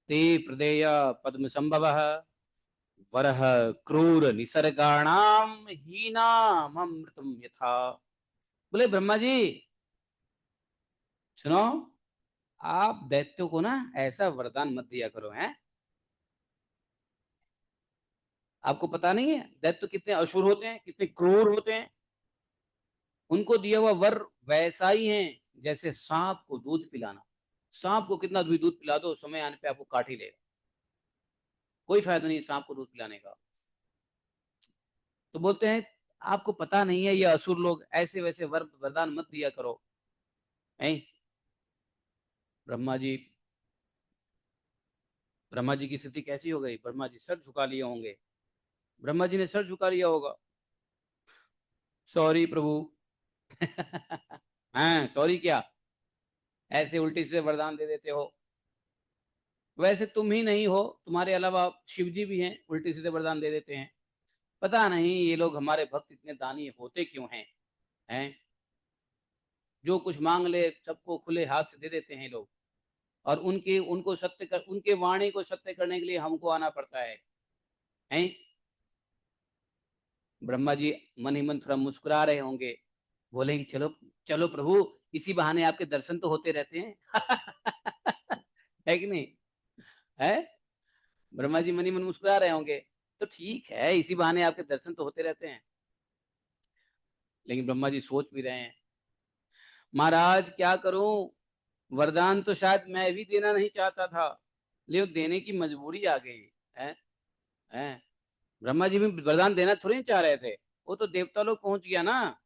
ते प्रदेय पद्म संभव वरह क्रूर निसर्गाणाम हीनाम अमृतम यथा। बोले ब्रह्मा जी सुनो, आप दैत्यों को ना ऐसा वरदान मत दिया करो हैं। आपको पता नहीं है दैत्य कितने असुर होते हैं, कितने क्रूर होते हैं। उनको दिया हुआ वर वैसा ही है जैसे सांप को दूध पिलाना। सांप को कितना भी दूध पिला दो, समय आने पे आपको काट ही लेगा, कोई फायदा नहीं सांप को दूध पिलाने का। तो बोलते हैं आपको पता नहीं है ये असुर लोग ऐसे वैसे वर वरदान मत दिया करो। नहीं, ब्रह्मा जी, ब्रह्मा जी की स्थिति कैसी हो गई? ब्रह्मा जी सर झुका लिए होंगे, ब्रह्मा जी ने सर झुका लिया होगा, सॉरी प्रभु। हाँ सॉरी क्या, ऐसे उल्टे सीधे वरदान दे देते हो। वैसे तुम ही नहीं हो, तुम्हारे अलावा शिव जी भी हैं, उल्टे सीधे वरदान दे देते हैं। पता नहीं ये लोग हमारे भक्त इतने दानी होते क्यों हैं? जो कुछ मांग ले सबको खुले हाथ से दे देते हैं लोग। और उनको सत्य कर, उनके वाणी को सत्य करने के लिए हमको आना पड़ता है? ब्रह्मा जी मन ही मन थोड़ा मुस्कुरा रहे होंगे, बोले कि चलो चलो प्रभु, इसी बहाने आपके दर्शन तो होते रहते हैं। है कि नहीं? है, ब्रह्मा जी मन ही मन मुस्कुरा रहे होंगे, तो ठीक है इसी बहाने आपके दर्शन तो होते रहते हैं। लेकिन ब्रह्मा जी सोच भी रहे हैं महाराज क्या करूं, वरदान तो शायद मैं भी देना नहीं चाहता था, लेकिन देने की मजबूरी आ गई है। हैं? ब्रह्मा जी भी वरदान देना थोड़ी नहीं चाह रहे थे, वो तो देवता लोग पहुंच गया ना।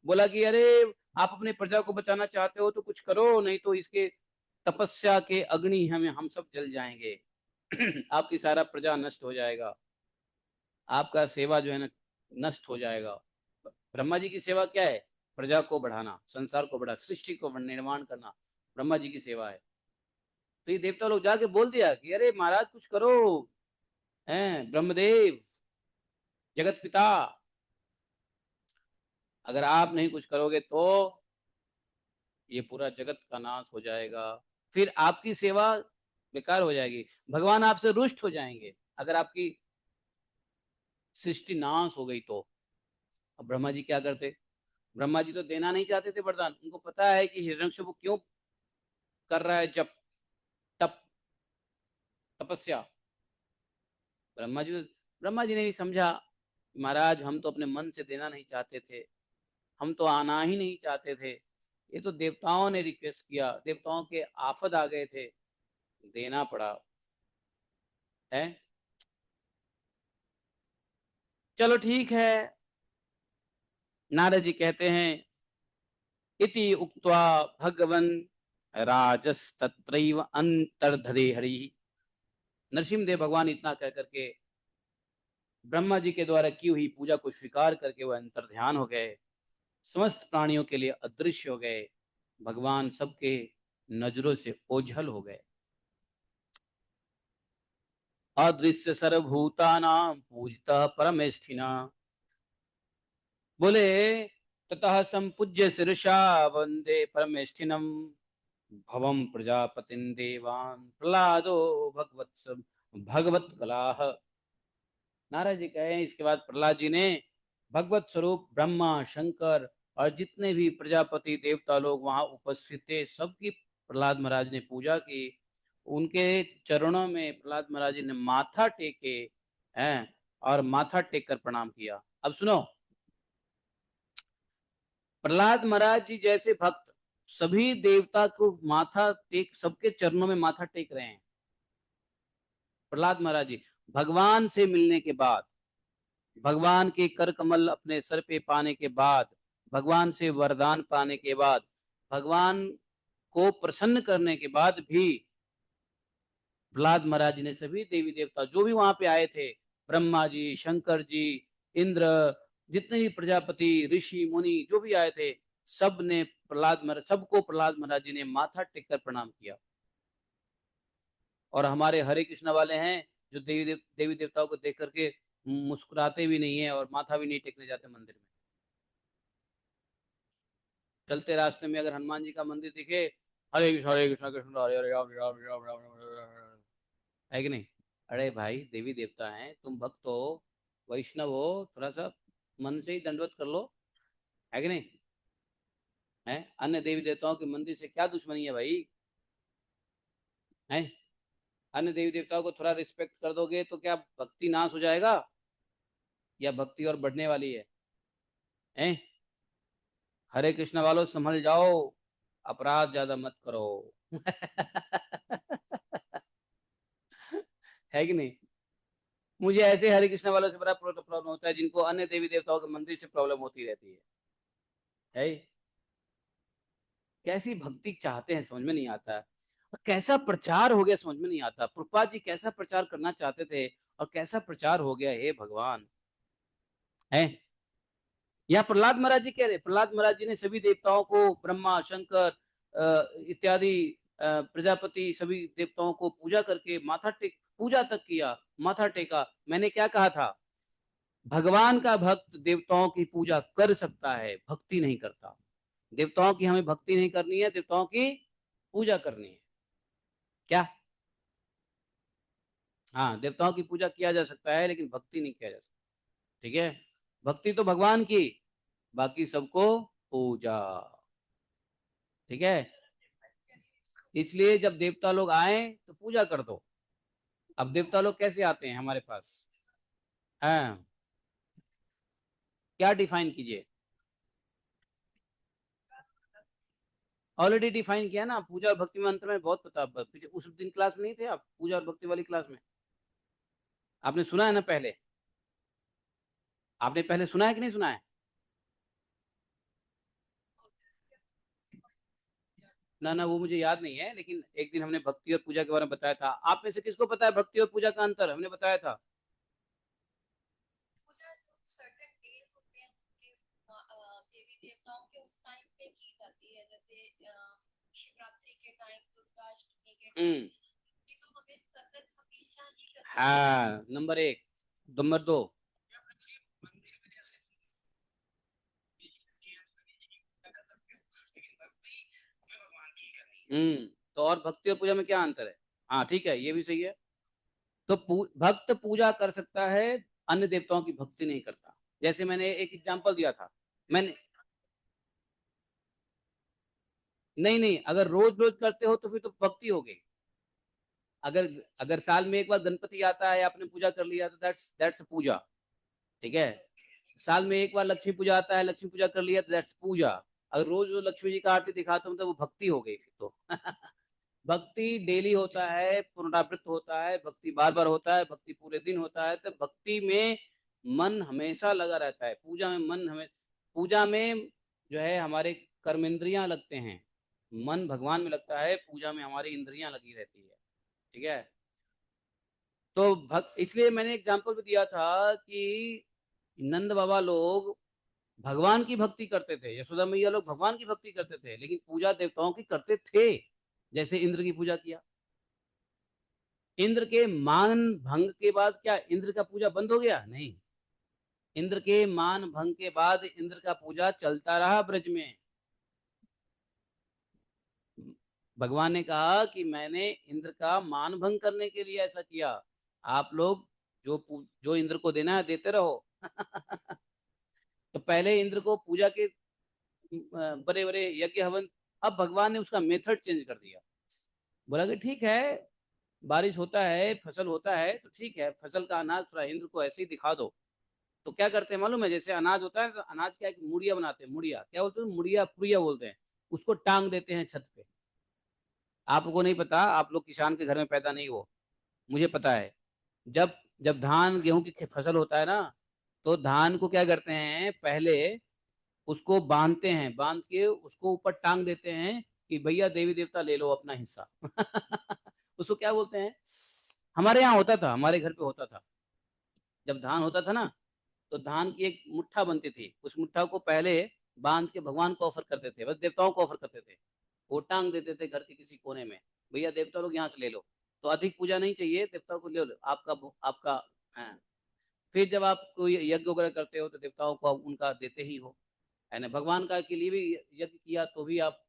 बोला कि अरे आप अपने प्रजा को बचाना चाहते हो तो कुछ करो, नहीं तो इसके तपस्या के अग्नि हम सब जल जाएंगे। आपकी सारा प्रजा नष्ट हो जाएगा, आपका सेवा जो है ना नष्ट हो जाएगा। ब्रह्मा जी की सेवा क्या है? प्रजा को बढ़ाना, संसार को बढ़ा, सृष्टि को निर्माण करना, ब्रह्मा जी की सेवा है। तो ये देवता लोग जाके बोल दिया कि अरे महाराज कुछ करो, हैं ब्रह्मदेव जगत पिता। अगर आप नहीं कुछ करोगे तो ये पूरा जगत का नाश हो जाएगा, फिर आपकी सेवा बेकार हो जाएगी, भगवान आपसे रुष्ट हो जाएंगे अगर आपकी सृष्टि नाश हो गई तो। अब ब्रह्मा जी क्या करते? ब्रह्मा जी तो देना नहीं चाहते थे वरदान, उनको पता है कि हिरण्यकशिपु क्यों कर रहा है जब तप तपस्या। ब्रह्मा जी ने भी समझा, महाराज हम तो अपने मन से देना नहीं चाहते थे, हम तो आना ही नहीं चाहते थे, ये तो देवताओं ने रिक्वेस्ट किया, देवताओं के आफत आ गए थे, देना पड़ा है। चलो ठीक है। नारद जी कहते हैं, इति उक्त्वा भगवन् राजस्तत्रैव अंतर्धरे हरि। नरसिंहदेव भगवान इतना कह करके ब्रह्मा जी के द्वारा की हुई पूजा को स्वीकार करके वह अंतर ध्यान हो गए, समस्त प्राणियों के लिए अदृश्य हो गए, भगवान सबके नजरों से ओझल हो गए। अदृश्य सर्वभूतानां पूजितः परमेष्ठिना, बोले ततः संपूज्य शीर्षा वंदे परमेष्ठिनम भवम प्रजापतिं देवान् प्रहलादो भगवत भगवत कलाह। नारद जी कहे इसके बाद प्रहलाद जी ने भगवत स्वरूप ब्रह्मा शंकर और जितने भी प्रजापति देवता लोग वहां उपस्थित थे सबकी प्रहलाद महाराज ने पूजा की। उनके चरणों में प्रहलाद महाराज जी ने माथा टेके हैं और माथा टेक कर प्रणाम किया। अब सुनो, प्रहलाद महाराज जी जैसे भक्त सभी देवता को माथा टेक, सबके चरणों में माथा टेक रहे हैं। प्रहलाद महाराज जी भगवान से मिलने के बाद, भगवान के कर कमल अपने सर पे पाने के बाद, भगवान से वरदान पाने के बाद, भगवान को प्रसन्न करने के बाद भी प्रहलाद महाराज जी ने सभी देवी देवता जो भी वहां पे आए थे, ब्रह्मा जी शंकर जी इंद्र, जितने भी प्रजापति ऋषि मुनि जो भी आए थे, सब ने प्रहलाद महाराज, सबको प्रहलाद महाराज जी ने माथा टेक कर प्रणाम किया। और हमारे हरे कृष्ण वाले हैं जो देवी देवताओं को देख करके मुस्कुराते भी नहीं है और माथा भी नहीं टेकने जाते मंदिर में। चलते रास्ते में अगर हनुमान जी का मंदिर दिखे, हरे कृष्ण कृष्ण हरे हरे राम राम राम राम राम, है कि नहीं? अरे भाई देवी देवता हैं, तुम भक्त हो, वैष्णव हो, थोड़ा सा मन से ही दंडवत कर लो, है कि नहीं? है, अन्य देवी देवताओं के मंदिर से क्या दुश्मनी है भाई? है, अन्य देवी देवताओं को थोड़ा रिस्पेक्ट कर दोगे तो क्या भक्ति नाश हो जाएगा या भक्ति और बढ़ने वाली है? हरे कृष्ण वालों संभल जाओ, अपराध ज्यादा मत करो। है कि नहीं? मुझे ऐसे हरे कृष्ण वालों से बड़ा प्रॉब्लम होता है जिनको अन्य देवी देवताओं के मंदिर से प्रॉब्लम होती रहती है? कैसी भक्ति चाहते हैं समझ में नहीं आता, और कैसा प्रचार हो गया समझ में नहीं आता। प्रभुपाद जी कैसा प्रचार करना चाहते थे और कैसा प्रचार हो गया, हे भगवान। है, या प्रहलाद महाराज जी कह रहे, प्रहलाद महाराज जी ने सभी देवताओं को, ब्रह्मा शंकर इत्यादि प्रजापति सभी देवताओं को पूजा करके माथा टेक, पूजा तक किया, माथा टेका। मैंने क्या कहा था? भगवान का भक्त देवताओं की पूजा कर सकता है, भक्ति नहीं करता। देवताओं की हमें भक्ति नहीं करनी है, देवताओं की पूजा करनी है। क्या? हाँ, देवताओं की पूजा किया जा सकता है लेकिन भक्ति नहीं किया जा सकता। ठीक है, भक्ति तो भगवान की, बाकी सबको पूजा। ठीक है, इसलिए जब देवता लोग आए तो पूजा कर दो। अब देवता लोग कैसे आते हैं हमारे पास? हाँ, क्या डिफाइन कीजिए? ऑलरेडी डिफाइन किया ना, पूजा और भक्ति में अंतर में बहुत पता। उस दिन क्लास में नहीं थे आप, पूजा और भक्ति वाली क्लास में? आपने सुना है ना पहले? आपने पहले सुना है कि नहीं सुना है? ना ना, वो मुझे याद नहीं है, लेकिन एक दिन हमने भक्ति और पूजा के बारे में बताया था। आप में से किसको पता है भक्ति और पूजा का अंतर? हमने बताया था। हम्म, हाँ, नंबर एक। नंबर दो, तो और भक्ति और पूजा में क्या अंतर है? हाँ ठीक है, ये भी सही है। तो भक्त पूजा कर सकता है, अन्य देवताओं की भक्ति नहीं करता। जैसे मैंने एक एग्जांपल दिया था। मैंने नहीं नहीं, अगर रोज रोज करते हो तो फिर तो भक्ति हो गई। अगर अगर साल में एक बार गणपति आता है, आपने पूजा कर लिया, तो दैट्स पूजा। ठीक है। साल में एक बार लक्ष्मी पूजा आता है, लक्ष्मी पूजा कर लिया, तो दैट्स पूजा। अगर रोज रोज लक्ष्मी जी का आरती दिखाता हूँ तो वो भक्ति हो गई फिर तो। भक्ति डेली होता है, पुनरावृत्त होता है, भक्ति बार बार होता है, भक्ति पूरे दिन होता है, तो भक्ति में मन हमेशा लगा रहता है। पूजा में मन हमें, पूजा में जो है हमारे कर्मेंद्रियां लगते हैं, मन भगवान में लगता है, पूजा में हमारी इंद्रियां लगी रहती है। ठीक है। तो भक्त, इसलिए मैंने एग्जाम्पल भी दिया था कि नंद बाबा लोग भगवान की भक्ति करते थे, यशोदा मैया लोग भगवान की भक्ति करते थे, लेकिन पूजा देवताओं की करते थे। जैसे इंद्र की पूजा किया, इंद्र के मान भंग के बाद क्या इंद्र का पूजा बंद हो गया? नहीं। इंद्र के मान भंग के बाद इंद्र का पूजा चलता रहा ब्रज में। भगवान ने कहा कि मैंने इंद्र का मान भंग करने के लिए ऐसा किया। आप लोग जो इंद्र को देना है देते रहो। तो पहले इंद्र को पूजा के बड़े बड़े यज्ञ हवन, अब भगवान ने उसका मेथड चेंज कर दिया। बोला कि ठीक है, बारिश होता है, फसल होता है, तो ठीक है, फसल का अनाज थोड़ा इंद्र को ऐसे ही दिखा दो। तो क्या करते हैं मालूम है? जैसे अनाज होता है, तो अनाज क्या है, मुड़िया बनाते हैं, मुड़िया क्या बोलते हैं, मुड़िया पुड़िया बोलते हैं। उसको टांग देते हैं छत पे। आपको नहीं पता, आप लोग किसान के घर में पैदा नहीं हो, मुझे पता है। जब जब धान गेहूं की फसल होता है ना, तो धान को क्या करते हैं, पहले उसको बांधते हैं, बांध के उसको ऊपर टांग देते हैं कि भैया देवी देवता ले लो अपना हिस्सा। उसको क्या बोलते हैं? हमारे यहाँ होता था, हमारे घर पे होता था। जब धान होता था ना, तो धान की एक मुट्ठा बनती थी, उस मुट्ठा को पहले बांध के भगवान को ऑफर करते थे, बस देवताओं को ऑफर करते थे। वो टांग देते थे घर के किसी कोने में, भैया देवता लोग यहाँ से ले लो। तो अधिक पूजा नहीं चाहिए, देवताओं को ले लो, आपका आपका। हाँ। फिर जब आप कोई यज्ञ वगैरह करते हो तो देवताओं को आप उनका देते ही हो, है ना। भगवान का के लिए भी यज्ञ किया तो भी आप,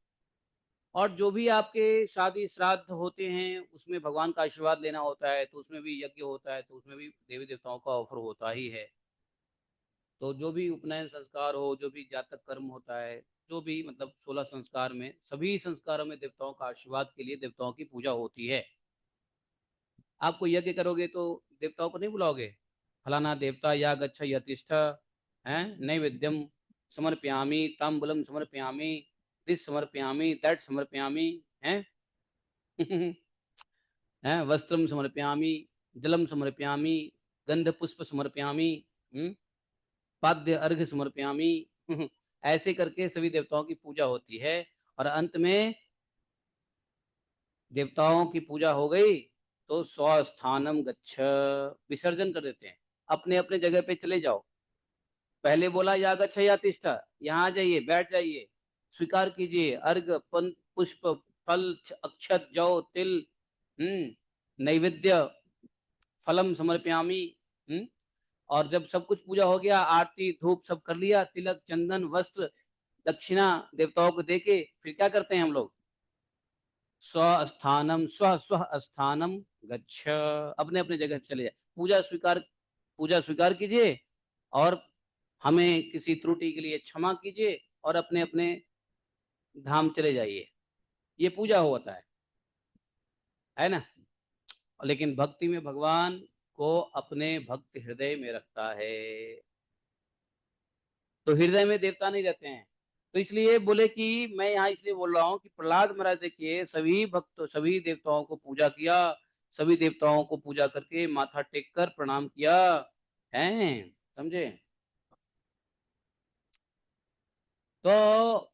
और जो भी आपके शादी श्राद्ध होते हैं उसमें भगवान का आशीर्वाद लेना होता है, तो उसमें भी यज्ञ होता है, तो उसमें भी देवी देवताओं का ऑफर होता ही है। तो जो भी उपनयन संस्कार हो, जो भी जातक कर्म होता है, जो भी मतलब 16 संस्कार में, सभी संस्कारों में देवताओं का आशीर्वाद के लिए देवताओं की पूजा होती है। आप कोई यज्ञ करोगे तो देवताओं को नहीं बुलाओगे, फलाना देवता या गच्छ यतिष्ठ, है, नैवेद्यम समर्पयामी, तांबूलम समर्पयामी, दिस समर्पयामी, दैट समर्पयामी, है। हैं, वस्त्रम समर्पयामी, जलम समर्पयामी, गंध पुष्प समर्पयामी, पाद्य अर्घ समर्पयामी। ऐसे करके सभी देवताओं की पूजा होती है। और अंत में देवताओं की पूजा हो गई तो स्वस्थानम गच्छ, विसर्जन कर देते हैं, अपने अपने जगह पे चले जाओ। पहले बोला या गच्छ या तिष्ठ, यहाँ जाइए, बैठ जाइए, स्वीकार कीजिए अर्घ, पुष्प, फल, अक्षत, जौ, तिल, नैवेद्य, फलम समर्पयामी। हम्म और जब सब कुछ पूजा हो गया, आरती धूप सब कर लिया, तिलक चंदन वस्त्र दक्षिणा देवताओं को देके, फिर क्या करते हैं हम लोग? स्वस्थानम, स्व स्थानम गच्छ, अपने अपने जगह चले जाए। पूजा स्वीकार कीजिए, और हमें किसी त्रुटि के लिए क्षमा कीजिए, और अपने अपने धाम चले जाइए। ये पूजा होता है ना। लेकिन भक्ति में भगवान को अपने भक्त हृदय में रखता है, तो हृदय में देवता नहीं रहते हैं। तो इसलिए बोले कि मैं यहाँ इसलिए बोल रहा हूँ कि प्रहलाद महाराज देखिए, सभी भक्त सभी देवताओं को पूजा किया, सभी देवताओं को पूजा करके माथा टेक कर प्रणाम किया है, समझे। तो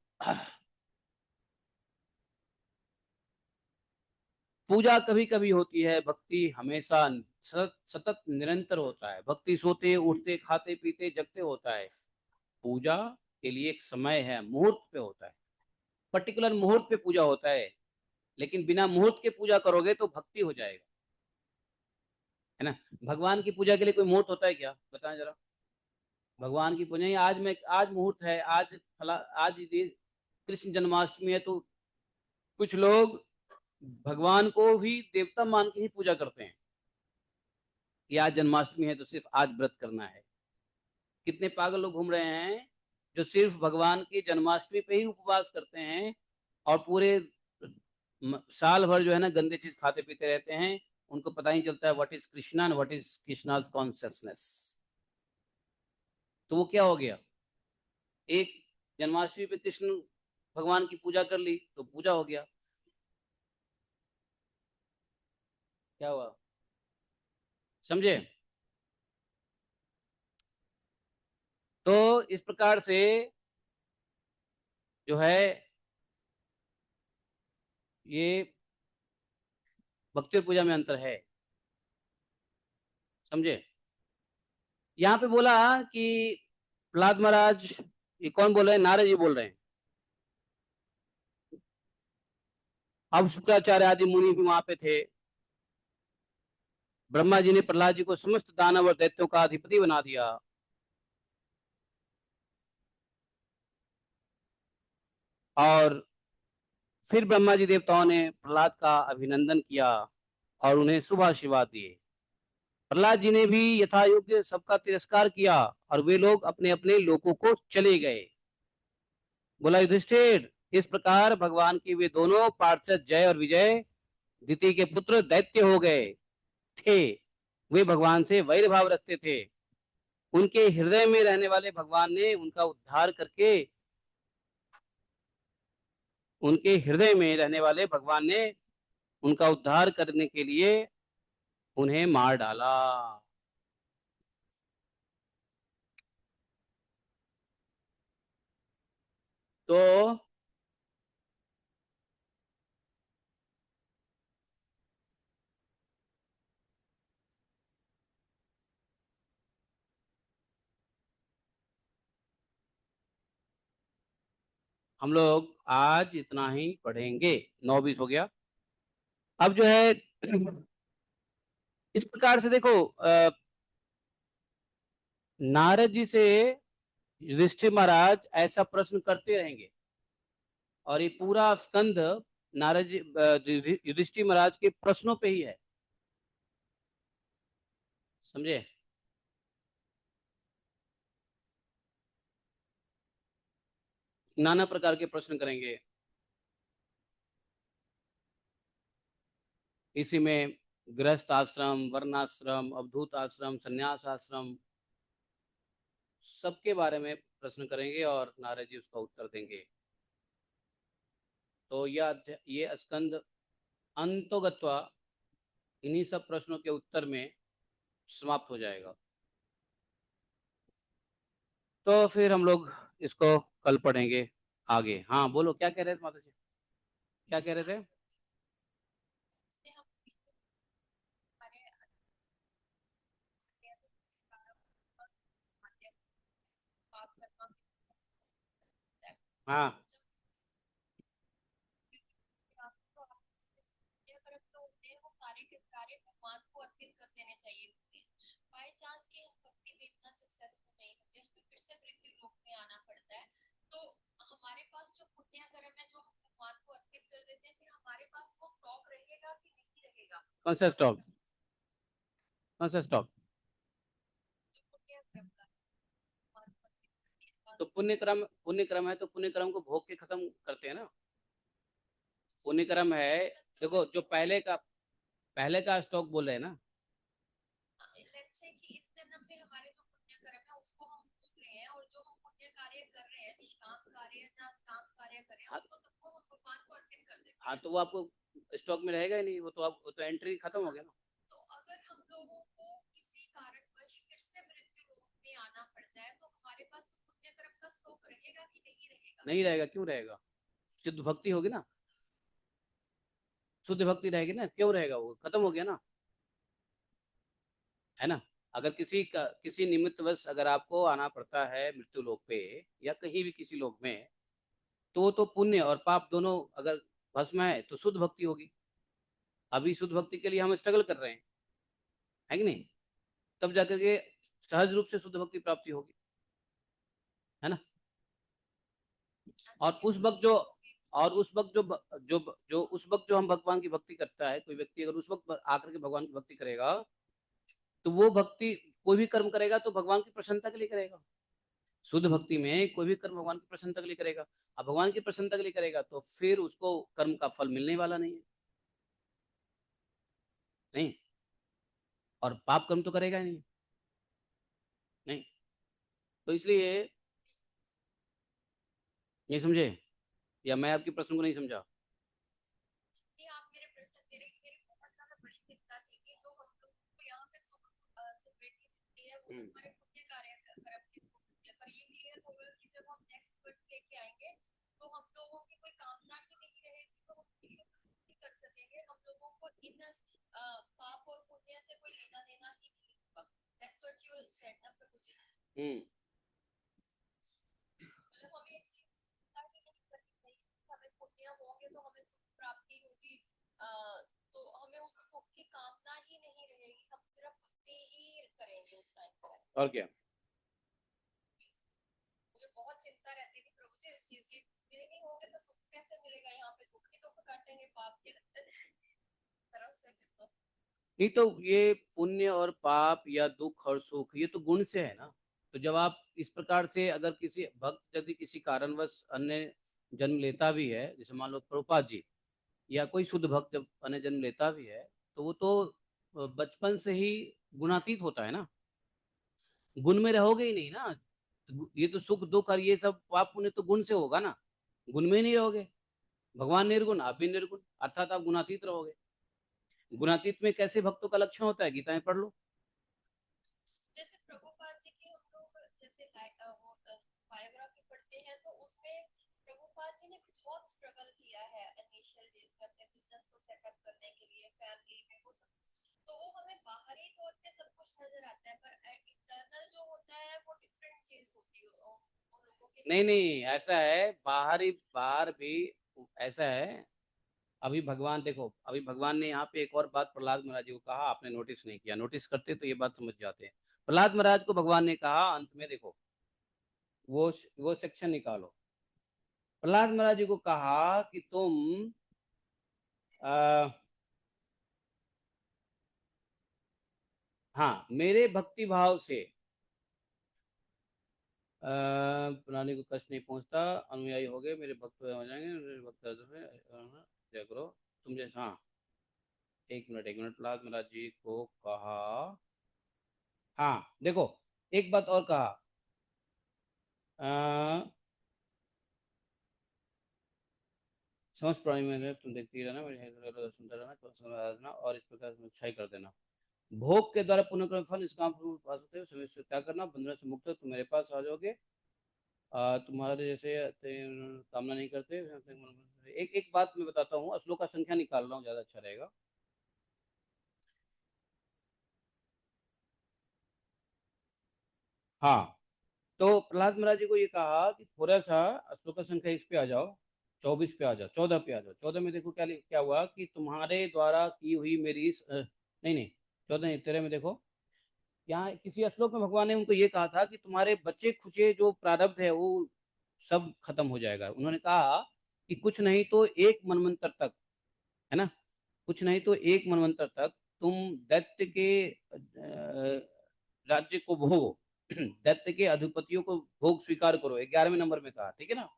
पूजा कभी कभी होती है, भक्ति हमेशा सतत निरंतर होता है। भक्ति सोते उठते खाते पीते जगते होता है। पूजा के लिए एक समय है, मुहूर्त पे होता है, पर्टिकुलर मुहूर्त पे पूजा होता है। लेकिन बिना मुहूर्त के पूजा करोगे तो भक्ति हो जाएगा, है ना। भगवान की पूजा के लिए कोई मुहूर्त होता है क्या, बताएं जरा। भगवान की पूजा, आज मुहूर्त है, आज फला, आज ये कृष्ण जन्माष्टमी है, तो कुछ लोग भगवान को भी देवता मान के ही पूजा करते हैं कि आज जन्माष्टमी है तो सिर्फ आज व्रत करना है। कितने पागल लोग घूम रहे हैं जो सिर्फ भगवान की जन्माष्टमी पे ही उपवास करते हैं और पूरे साल भर जो है ना गंदे चीज खाते पीते रहते हैं। उनको पता ही चलता है what is Krishna and what is Krishna's consciousness. तो वो क्या हो गया, एक जन्माष्टमी पे कृष्ण भगवान की पूजा कर ली तो पूजा हो गया। क्या हुआ, समझे? तो इस प्रकार से जो है ये भक्ति और पूजा में अंतर है, समझे? यहाँ पे बोला कि प्रहलाद महाराज, ये कौन बोल रहे हैं? नारद जी बोल रहे हैं। अब शुक्राचार्य आदि मुनि भी वहां पे थे। ब्रह्मा जी ने प्रहलाद जी को समस्त दानव और दैत्यों का अधिपति बना दिया। और फिर ब्रह्मा जी देवताओं ने प्रहलाद का अभिनंदन किया और उन्हें शुभ आशीर्वाद दिए। प्रहलाद जी ने भी यथा योग्य सबका तिरस्कार किया और वे लोग अपने अपने लोकों को चले गए। बोला युधिष्ठिर, इस प्रकार भगवान की वे दोनों पार्षद जय और विजय दिति के पुत्र दैत्य हो गए थे। वे भगवान से वैर भाव रखते थे। उनके हृदय में रहने वाले भगवान ने उनका उद्धार करके उनके हृदय में रहने वाले भगवान ने उनका उद्धार करने के लिए उन्हें मार डाला। तो हम लोग आज इतना ही पढ़ेंगे। 9:20 हो गया। अब जो है इस प्रकार से देखो, नारद जी से युधिष्ठिर महाराज ऐसा प्रश्न करते रहेंगे और ये पूरा स्कंद नारद जी युधिष्ठिर महाराज के प्रश्नों पे ही है, समझे? नाना प्रकार के प्रश्न करेंगे। इसी में गृहस्थ आश्रम, वर्णाश्रम, अवधूत आश्रम, संन्यास आश्रम, सबके बारे में प्रश्न करेंगे और नारद जी उसका उत्तर देंगे। तो ये स्कंद अंतोगत्वा इन्हीं सब प्रश्नों के उत्तर में समाप्त हो जाएगा। तो फिर हम लोग इसको कल पढ़ेंगे आगे। हाँ बोलो, क्या कह रहे थे माता जी? क्या कह रहे थे? हाँ, कौन सा स्टॉक? कौन सा स्टॉक? तो पुण्य क्रम है तो पुण्य क्रम को भोग के खत्म करते हैं ना। पुण्य क्रम है, देखो जो पहले का स्टॉक बोल रहे हैं ना। हाँ, हाँ तो वो आपको स्टॉक में रहेगा ही नहीं, वो तो एंट्री खत्म हो गया ना। नहीं रहेगा, क्यों रहेगा? शुद्ध भक्ति होगी ना, शुद्ध भक्ति रहेगी ना, क्यों रहेगा? वो खत्म हो गया ना, है ना। अगर किसी निमित्तवश अगर आपको आना पड़ता है मृत्यु लोक पे या कहीं भी किसी लोक में, तो पुण्य और पाप दोनों अगर भस्म है तो शुद्ध भक्ति होगी। अभी शुद्ध भक्ति के लिए हम स्ट्रगल कर रहे हैं, है कि नहीं? तब जाकर के सहज रूप से शुद्ध भक्ति प्राप्ति होगी, है ना। और उस वक्त जो और उस वक्त जो उस वक्त जो हम भगवान की भक्ति करता है, कोई व्यक्ति अगर उस वक्त आकर के भगवान की भक्ति करेगा, तो वो भक्ति, कोई भी कर्म करेगा तो भगवान की प्रसन्नता के लिए करेगा। शुद्ध भक्ति में कोई भी कर्म भगवान की प्रसन्नता के लिए करेगा। अब भगवान की प्रसन्नता के लिए करेगा तो फिर उसको कर्म का फल मिलने वाला नहीं है, नहीं। और पाप कर्म तो करेगा ही नहीं, नहीं। तो इसलिए ये समझे, या मैं आपके प्रश्न को नहीं समझा? हम्म। और क्या? नहीं तो ये पुण्य और पाप या दुख और सुख ये तो गुण से है ना। तो जब आप इस प्रकार से, अगर किसी भक्त यदि किसी कारणवश अन्य जन्म लेता भी है, जैसे मान लो प्रभुपाद जी, या कोई शुद्ध भक्त जब अन्य जन्म लेता भी है, तो वो तो बचपन से ही गुणातीत होता है ना, गुण में रहोगे ही नहीं ना। ये तो सुख दुख और ये सब पाप पुण्य तो गुण से होगा ना, गुण में ही नहीं रहोगे। भगवान निर्गुण, आप भी निर्गुण, अर्थात आप गुणातीत रहोगे। गुणातीत में कैसे भक्तों का लक्षण होता है, गीता में पढ़ लो। नहीं नहीं, ऐसा है, बाहर भी ऐसा है। अभी भगवान देखो, अभी भगवान ने यहाँ पे एक और बात प्रहलाद महाराज जी को कहा, आपने नोटिस नहीं किया, नोटिस करते तो ये बात समझ जाते हैं। प्रहलाद महाराज को भगवान ने कहा अंत में, देखो वो सेक्शन निकालो। प्रहलाद महाराज जी को कहा कि तुम आ, हाँ, मेरे भक्ति भाव से प्राणी को कष्ट नहीं पहुंचता, अनुयायी हो गए, मेरे भक्त हो जाएंगे, मेरे भक्त जय करो तुम जैसे। हाँ, एक मिनट, प्रहलाद महाराज जी को कहा, हाँ देखो, एक बात और कहा, अ, समस्त प्राणी में तुम देखती रहना, मेरे सुनते रहना, आराधना और इस प्रकार से अच्छाई कर देना। भोग के द्वारा पुण्य कर्म फल इस काम पास होते हैं, समय से त्याग करना, बंधन से मुक्त हो, तुम मेरे पास आ जाओगे। तुम्हारे जैसे कामना नहीं करते। एक एक बात मैं बताता हूँ, श्लोक का संख्या निकाल रहा हूँ, ज्यादा अच्छा रहेगा। हाँ, तो प्रहलाद महाराज जी को ये कहा कि थोड़ा सा श्लोक संख्या इस पे आ जाओ, 24 पे आ जाओ, 14 पे आ जाओ। 14 में देखो क्या क्या हुआ कि तुम्हारे द्वारा की हुई मेरी नहीं नहीं, 14 नहीं, 13 में देखो। यहाँ किसी श्लोक में भगवान ने उनको ये कहा था कि तुम्हारे बच्चे खुचे जो प्रारब्ध है वो सब खत्म हो जाएगा। उन्होंने कहा कि कुछ नहीं तो एक मनवंतर तक, है ना, कुछ नहीं तो एक मनवंतर तक तुम दैत्य के राज्य को भोगो, दैत्य के अधिपतियों को भोग स्वीकार करो, 11वें नंबर में कहा, ठीक है ना।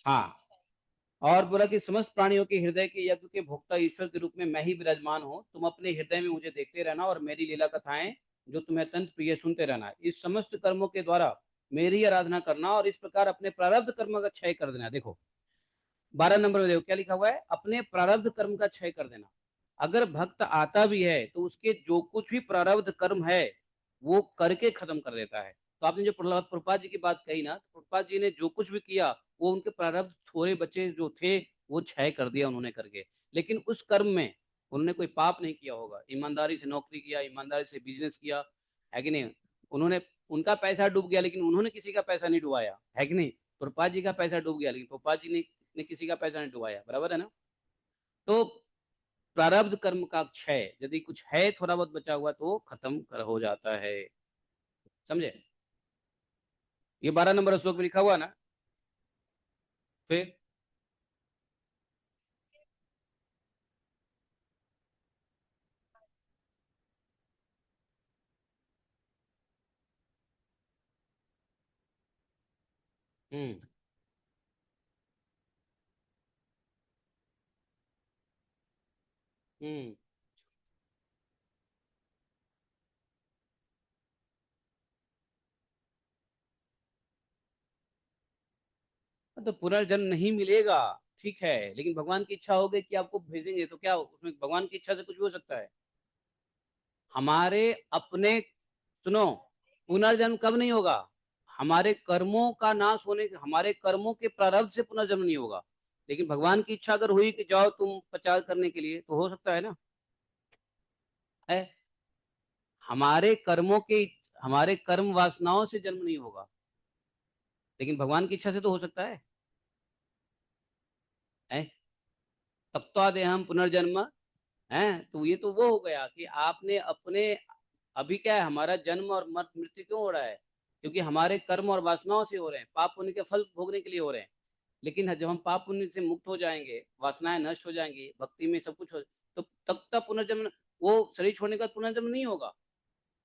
हाँ, और बोला कि समस्त प्राणियों के हृदय के यज्ञ के भोक्ता ईश्वर के रूप में मैं ही विराजमान हूँ, तुम अपने हृदय में मुझे देखते रहना और मेरी लीला कथाएं जो तुम्हें अत्यंत प्रिय सुनते रहना। इस समस्त कर्मों के द्वारा मेरी आराधना करना और इस प्रकार अपने प्रारब्ध कर्म का क्षय कर देना। देखो 12 नंबर में देखो क्या लिखा हुआ है, अपने प्रारब्ध कर्म का क्षय कर देना। अगर भक्त आता भी है तो उसके जो कुछ भी प्रारब्ध कर्म है वो करके खत्म कर देता है। तो आपने जो प्रभुपाद जी की बात कही ना, तो प्रभुपाद जी ने जो कुछ भी किया वो उनके प्रारब्ध थोड़े बचे जो थे वो क्षय कर दिया उन्होंने करके। लेकिन उस कर्म में उन्होंने कोई पाप नहीं किया होगा, ईमानदारी से नौकरी किया, ईमानदारी से बिजनेस किया, है कि नहीं। उन्होंने, उनका पैसा डूब गया लेकिन उन्होंने किसी का पैसा नहीं डुबाया, है कि नहीं। प्रभुपाद जी का पैसा डूब गया लेकिन प्रभुपाद जी ने किसी का पैसा नहीं डुबाया, बराबर है ना। तो प्रारब्ध कर्म का क्षय, यदि कुछ है थोड़ा बहुत बचा हुआ तो खत्म कर हो जाता है, समझे। ये 12 नंबर श्लोक में लिखा हुआ ना। फिर हम्म। हम्म। तो पुनर्जन्म नहीं मिलेगा, ठीक है, लेकिन भगवान की इच्छा हो गई कि आपको भेजेंगे, तो क्या उसमें भगवान की इच्छा से कुछ भी हो सकता है? हमारे अपने, सुनो, पुनर्जन्म कब नहीं होगा? हमारे कर्मों का नाश होने, हमारे कर्मों के प्रारब्ध से पुनर्जन्म नहीं होगा। लेकिन भगवान की इच्छा अगर हुई कि जाओ तुम प्रचार करने के लिए, तो हो सकता है ना। है, हमारे कर्मों के, हमारे कर्म वासनाओं से जन्म नहीं होगा, लेकिन भगवान की इच्छा से तो हो सकता है। तत्वा देहम पुनर्जन्म है। तो ये तो वो हो गया कि आपने अपने, अभी क्या है, हमारा जन्म और मृत्यु क्यों हो रहा है? क्योंकि हमारे कर्म और वासनाओं से हो रहे हैं, पाप पुण्य के फल भोगने के लिए हो रहे हैं। लेकिन जब हम पाप पुण्य से मुक्त हो जाएंगे, वासनाएं नष्ट हो जाएंगी, भक्ति में सब कुछ हो, तो तब तक पुनर्जन्म, वो शरीर छोड़ने का पुनर्जन्म नहीं होगा।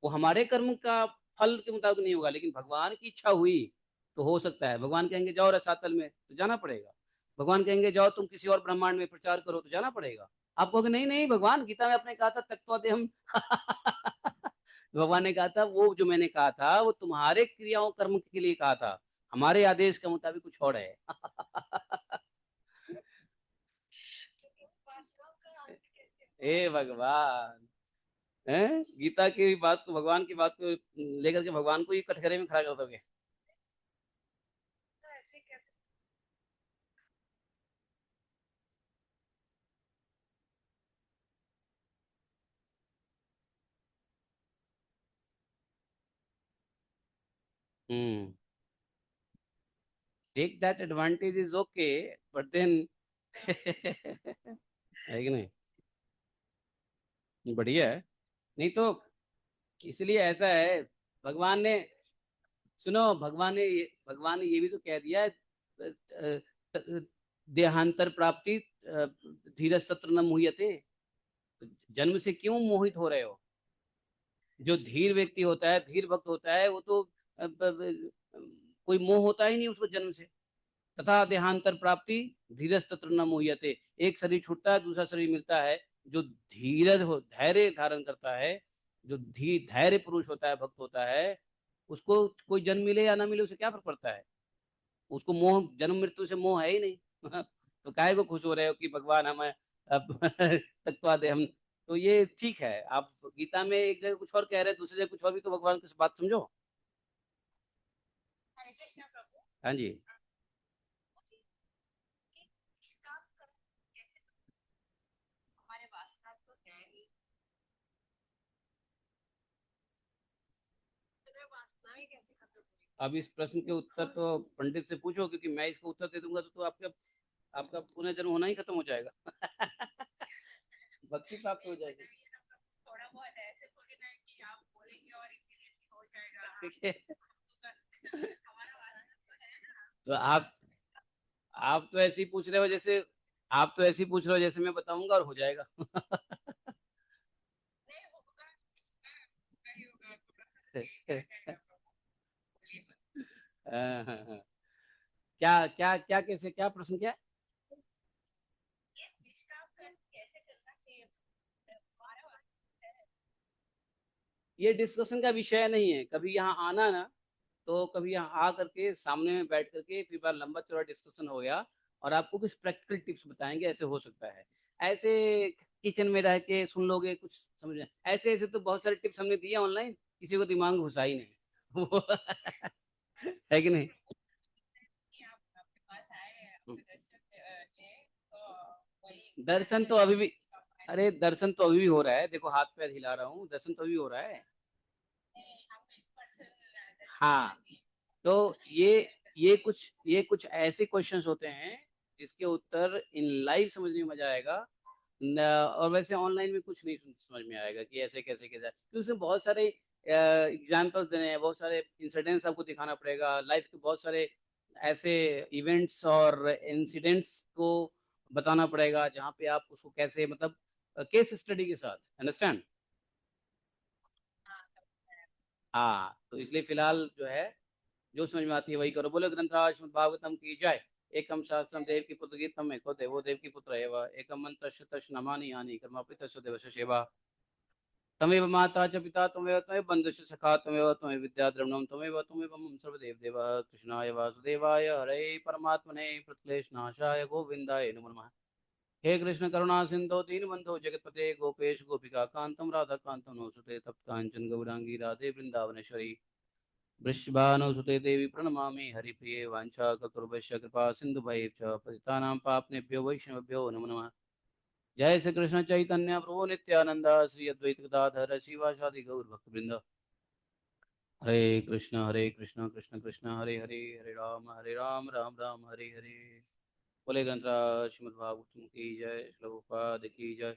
वो हमारे कर्म का फल के मुताबिक नहीं होगा, लेकिन भगवान की इच्छा हुई तो हो सकता है। भगवान कहेंगे जाओ रसातल में, तो जाना पड़ेगा। भगवान कहेंगे जाओ तुम किसी और ब्रह्मांड में प्रचार करो, तो जाना पड़ेगा। आप कहोगे नहीं नहीं, भगवान गीता में आपने कहा था तत्व दे हम। भगवान ने कहा था वो जो मैंने कहा था वो तुम्हारे क्रियाओं कर्म के लिए कहा था, हमारे आदेश के मुताबिक कुछ और है। हे भगवान, हैं गीता की बात को, भगवान की बात को लेकर के भगवान को ही कटघरे में खड़ा कर दोगे। Hmm. Take that advantage is okay, but then है कि नहीं? बढ़िया है। नहीं तो, इसलिए ऐसा है, भगवान ने, सुनो, भगवान ने ये भी तो कह दिया है, देहांतर प्राप्ति धीरज तत्र न मुह्यते। जन्म से क्यों मोहित हो रहे हो? जो धीर व्यक्ति होता है, धीर भक्त होता है, वो तो कोई मोह होता ही नहीं उसको जन्म से। तथा देहांतर प्राप्ति धीरज तत्र न मुह्यते। एक शरीर छूटता है, दूसरा शरीर मिलता है। जो धीरज हो, धैर्य धारण करता है, जो धैर्य पुरुष होता है, भक्त होता है, उसको कोई जन्म मिले या ना मिले उसे क्या फर्क पड़ता है? उसको मोह, जन्म मृत्यु से मोह है ही नहीं। तो काहे को खुश हो रहे हो कि भगवान हमें अब तत्वा दे हम। तो ये ठीक है, आप गीता में एक जगह कुछ और कह रहे हैं, दूसरी जगह कुछ और, भी तो भगवान की बात समझो। हाँ जी। अब इस प्रश्न के उत्तर तो पंडित से पूछो, क्योंकि मैं इसका उत्तर दे दूंगा तो आपका, आपका पुनर्जन्म होना ही खत्म हो जाएगा। भक्ति प्राप्त हो जाएगी। ठीक है। तो आप तो ऐसे ही पूछ रहे हो जैसे, आप तो ऐसे ही पूछ रहे हो जैसे मैं बताऊंगा और हो जाएगा। हाँ, हाँ, हाँ। क्या क्या क्या, कैसे, क्या प्रश्न, क्या? ये डिस्कशन का विषय नहीं है। कभी यहाँ आना ना, तो कभी यहाँ आ करके सामने में बैठ करके फिर बार लंबा चौड़ा डिस्कशन हो गया, और आपको कुछ प्रैक्टिकल टिप्स बताएंगे, ऐसे हो सकता है। ऐसे किचन में रह के सुन लोगे कुछ समझ में, ऐसे ऐसे तो बहुत सारे टिप्स हमने दिए ऑनलाइन, किसी को दिमाग में घुसा ही नहीं। है कि नहीं? दर्शन तो अभी भी, अरे दर्शन तो अभी भी हो रहा है, देखो हाथ पैर हिला रहा हूँ, दर्शन तो अभी हो रहा है। हाँ, तो ये कुछ ऐसे क्वेश्चंस होते हैं जिसके उत्तर इन लाइव समझने में मजा आएगा। और वैसे ऑनलाइन में कुछ नहीं समझ में आएगा कि ऐसे कैसे कैसे, क्योंकि उसमें बहुत सारे एग्जाम्पल्स देने हैं, बहुत सारे इंसिडेंट्स आपको दिखाना पड़ेगा, लाइफ के बहुत सारे ऐसे इवेंट्स और इंसिडेंट्स को बताना पड़ेगा, जहाँ पे आप उसको कैसे, मतलब केस स्टडी के साथ, अंडरस्टैंड? हाँ, तो इसलिए फिलहाल जो है, जो समझ में आती है वही करो। बोले ग्रंथराज श्रीमद् भागवतम की जय। एकम शास्त्रम देव की पुत्र गीतम में को देवो देव की पुत्र एवं एकम मंत्र तस् नमानि यानि कर्मापित देवस्य सेवा। तमेव माता च पिता त्वमेव त्वमेव बन्धुश्च सखा त्वमेव त्वमेव विद्या द्रविणं त्वमेव मम सर्वदेव देवः। कृष्णाय वासुदेवाय हरे परमात्मने प्रणक्लेशनाशाय गोविन्दाय नमो नमः। हे कृष्ण करुणा सिंधु दीनबंधो जगतपते गोपेश गोपिका कांतम राधा कांतम नमोस्तुते तप्त कांचन गौरांगी राधे वृंदावनेश्वरी वृषभानुसुते देवी प्रणमामि हरिप्रिये वाञ्छाकल्पतरुभ्यश्च कृपा सिन्धुभैश्च पतितानां पावनेभ्यो वैष्णवेभ्यो नमो नमः। जय श्री कृष्ण चैतन्य प्रभु नित्यानंद श्री अद्वैत गदाधर शिवासादि गौर भक्तवृंद। हरे कृष्ण कृष्ण कृष्ण हरे हरे हरे राम राम राम हरे हरे। बोले ग्रंथराज श्रीमद् भागवतम की जय। श्रील प्रभुपाद की जय।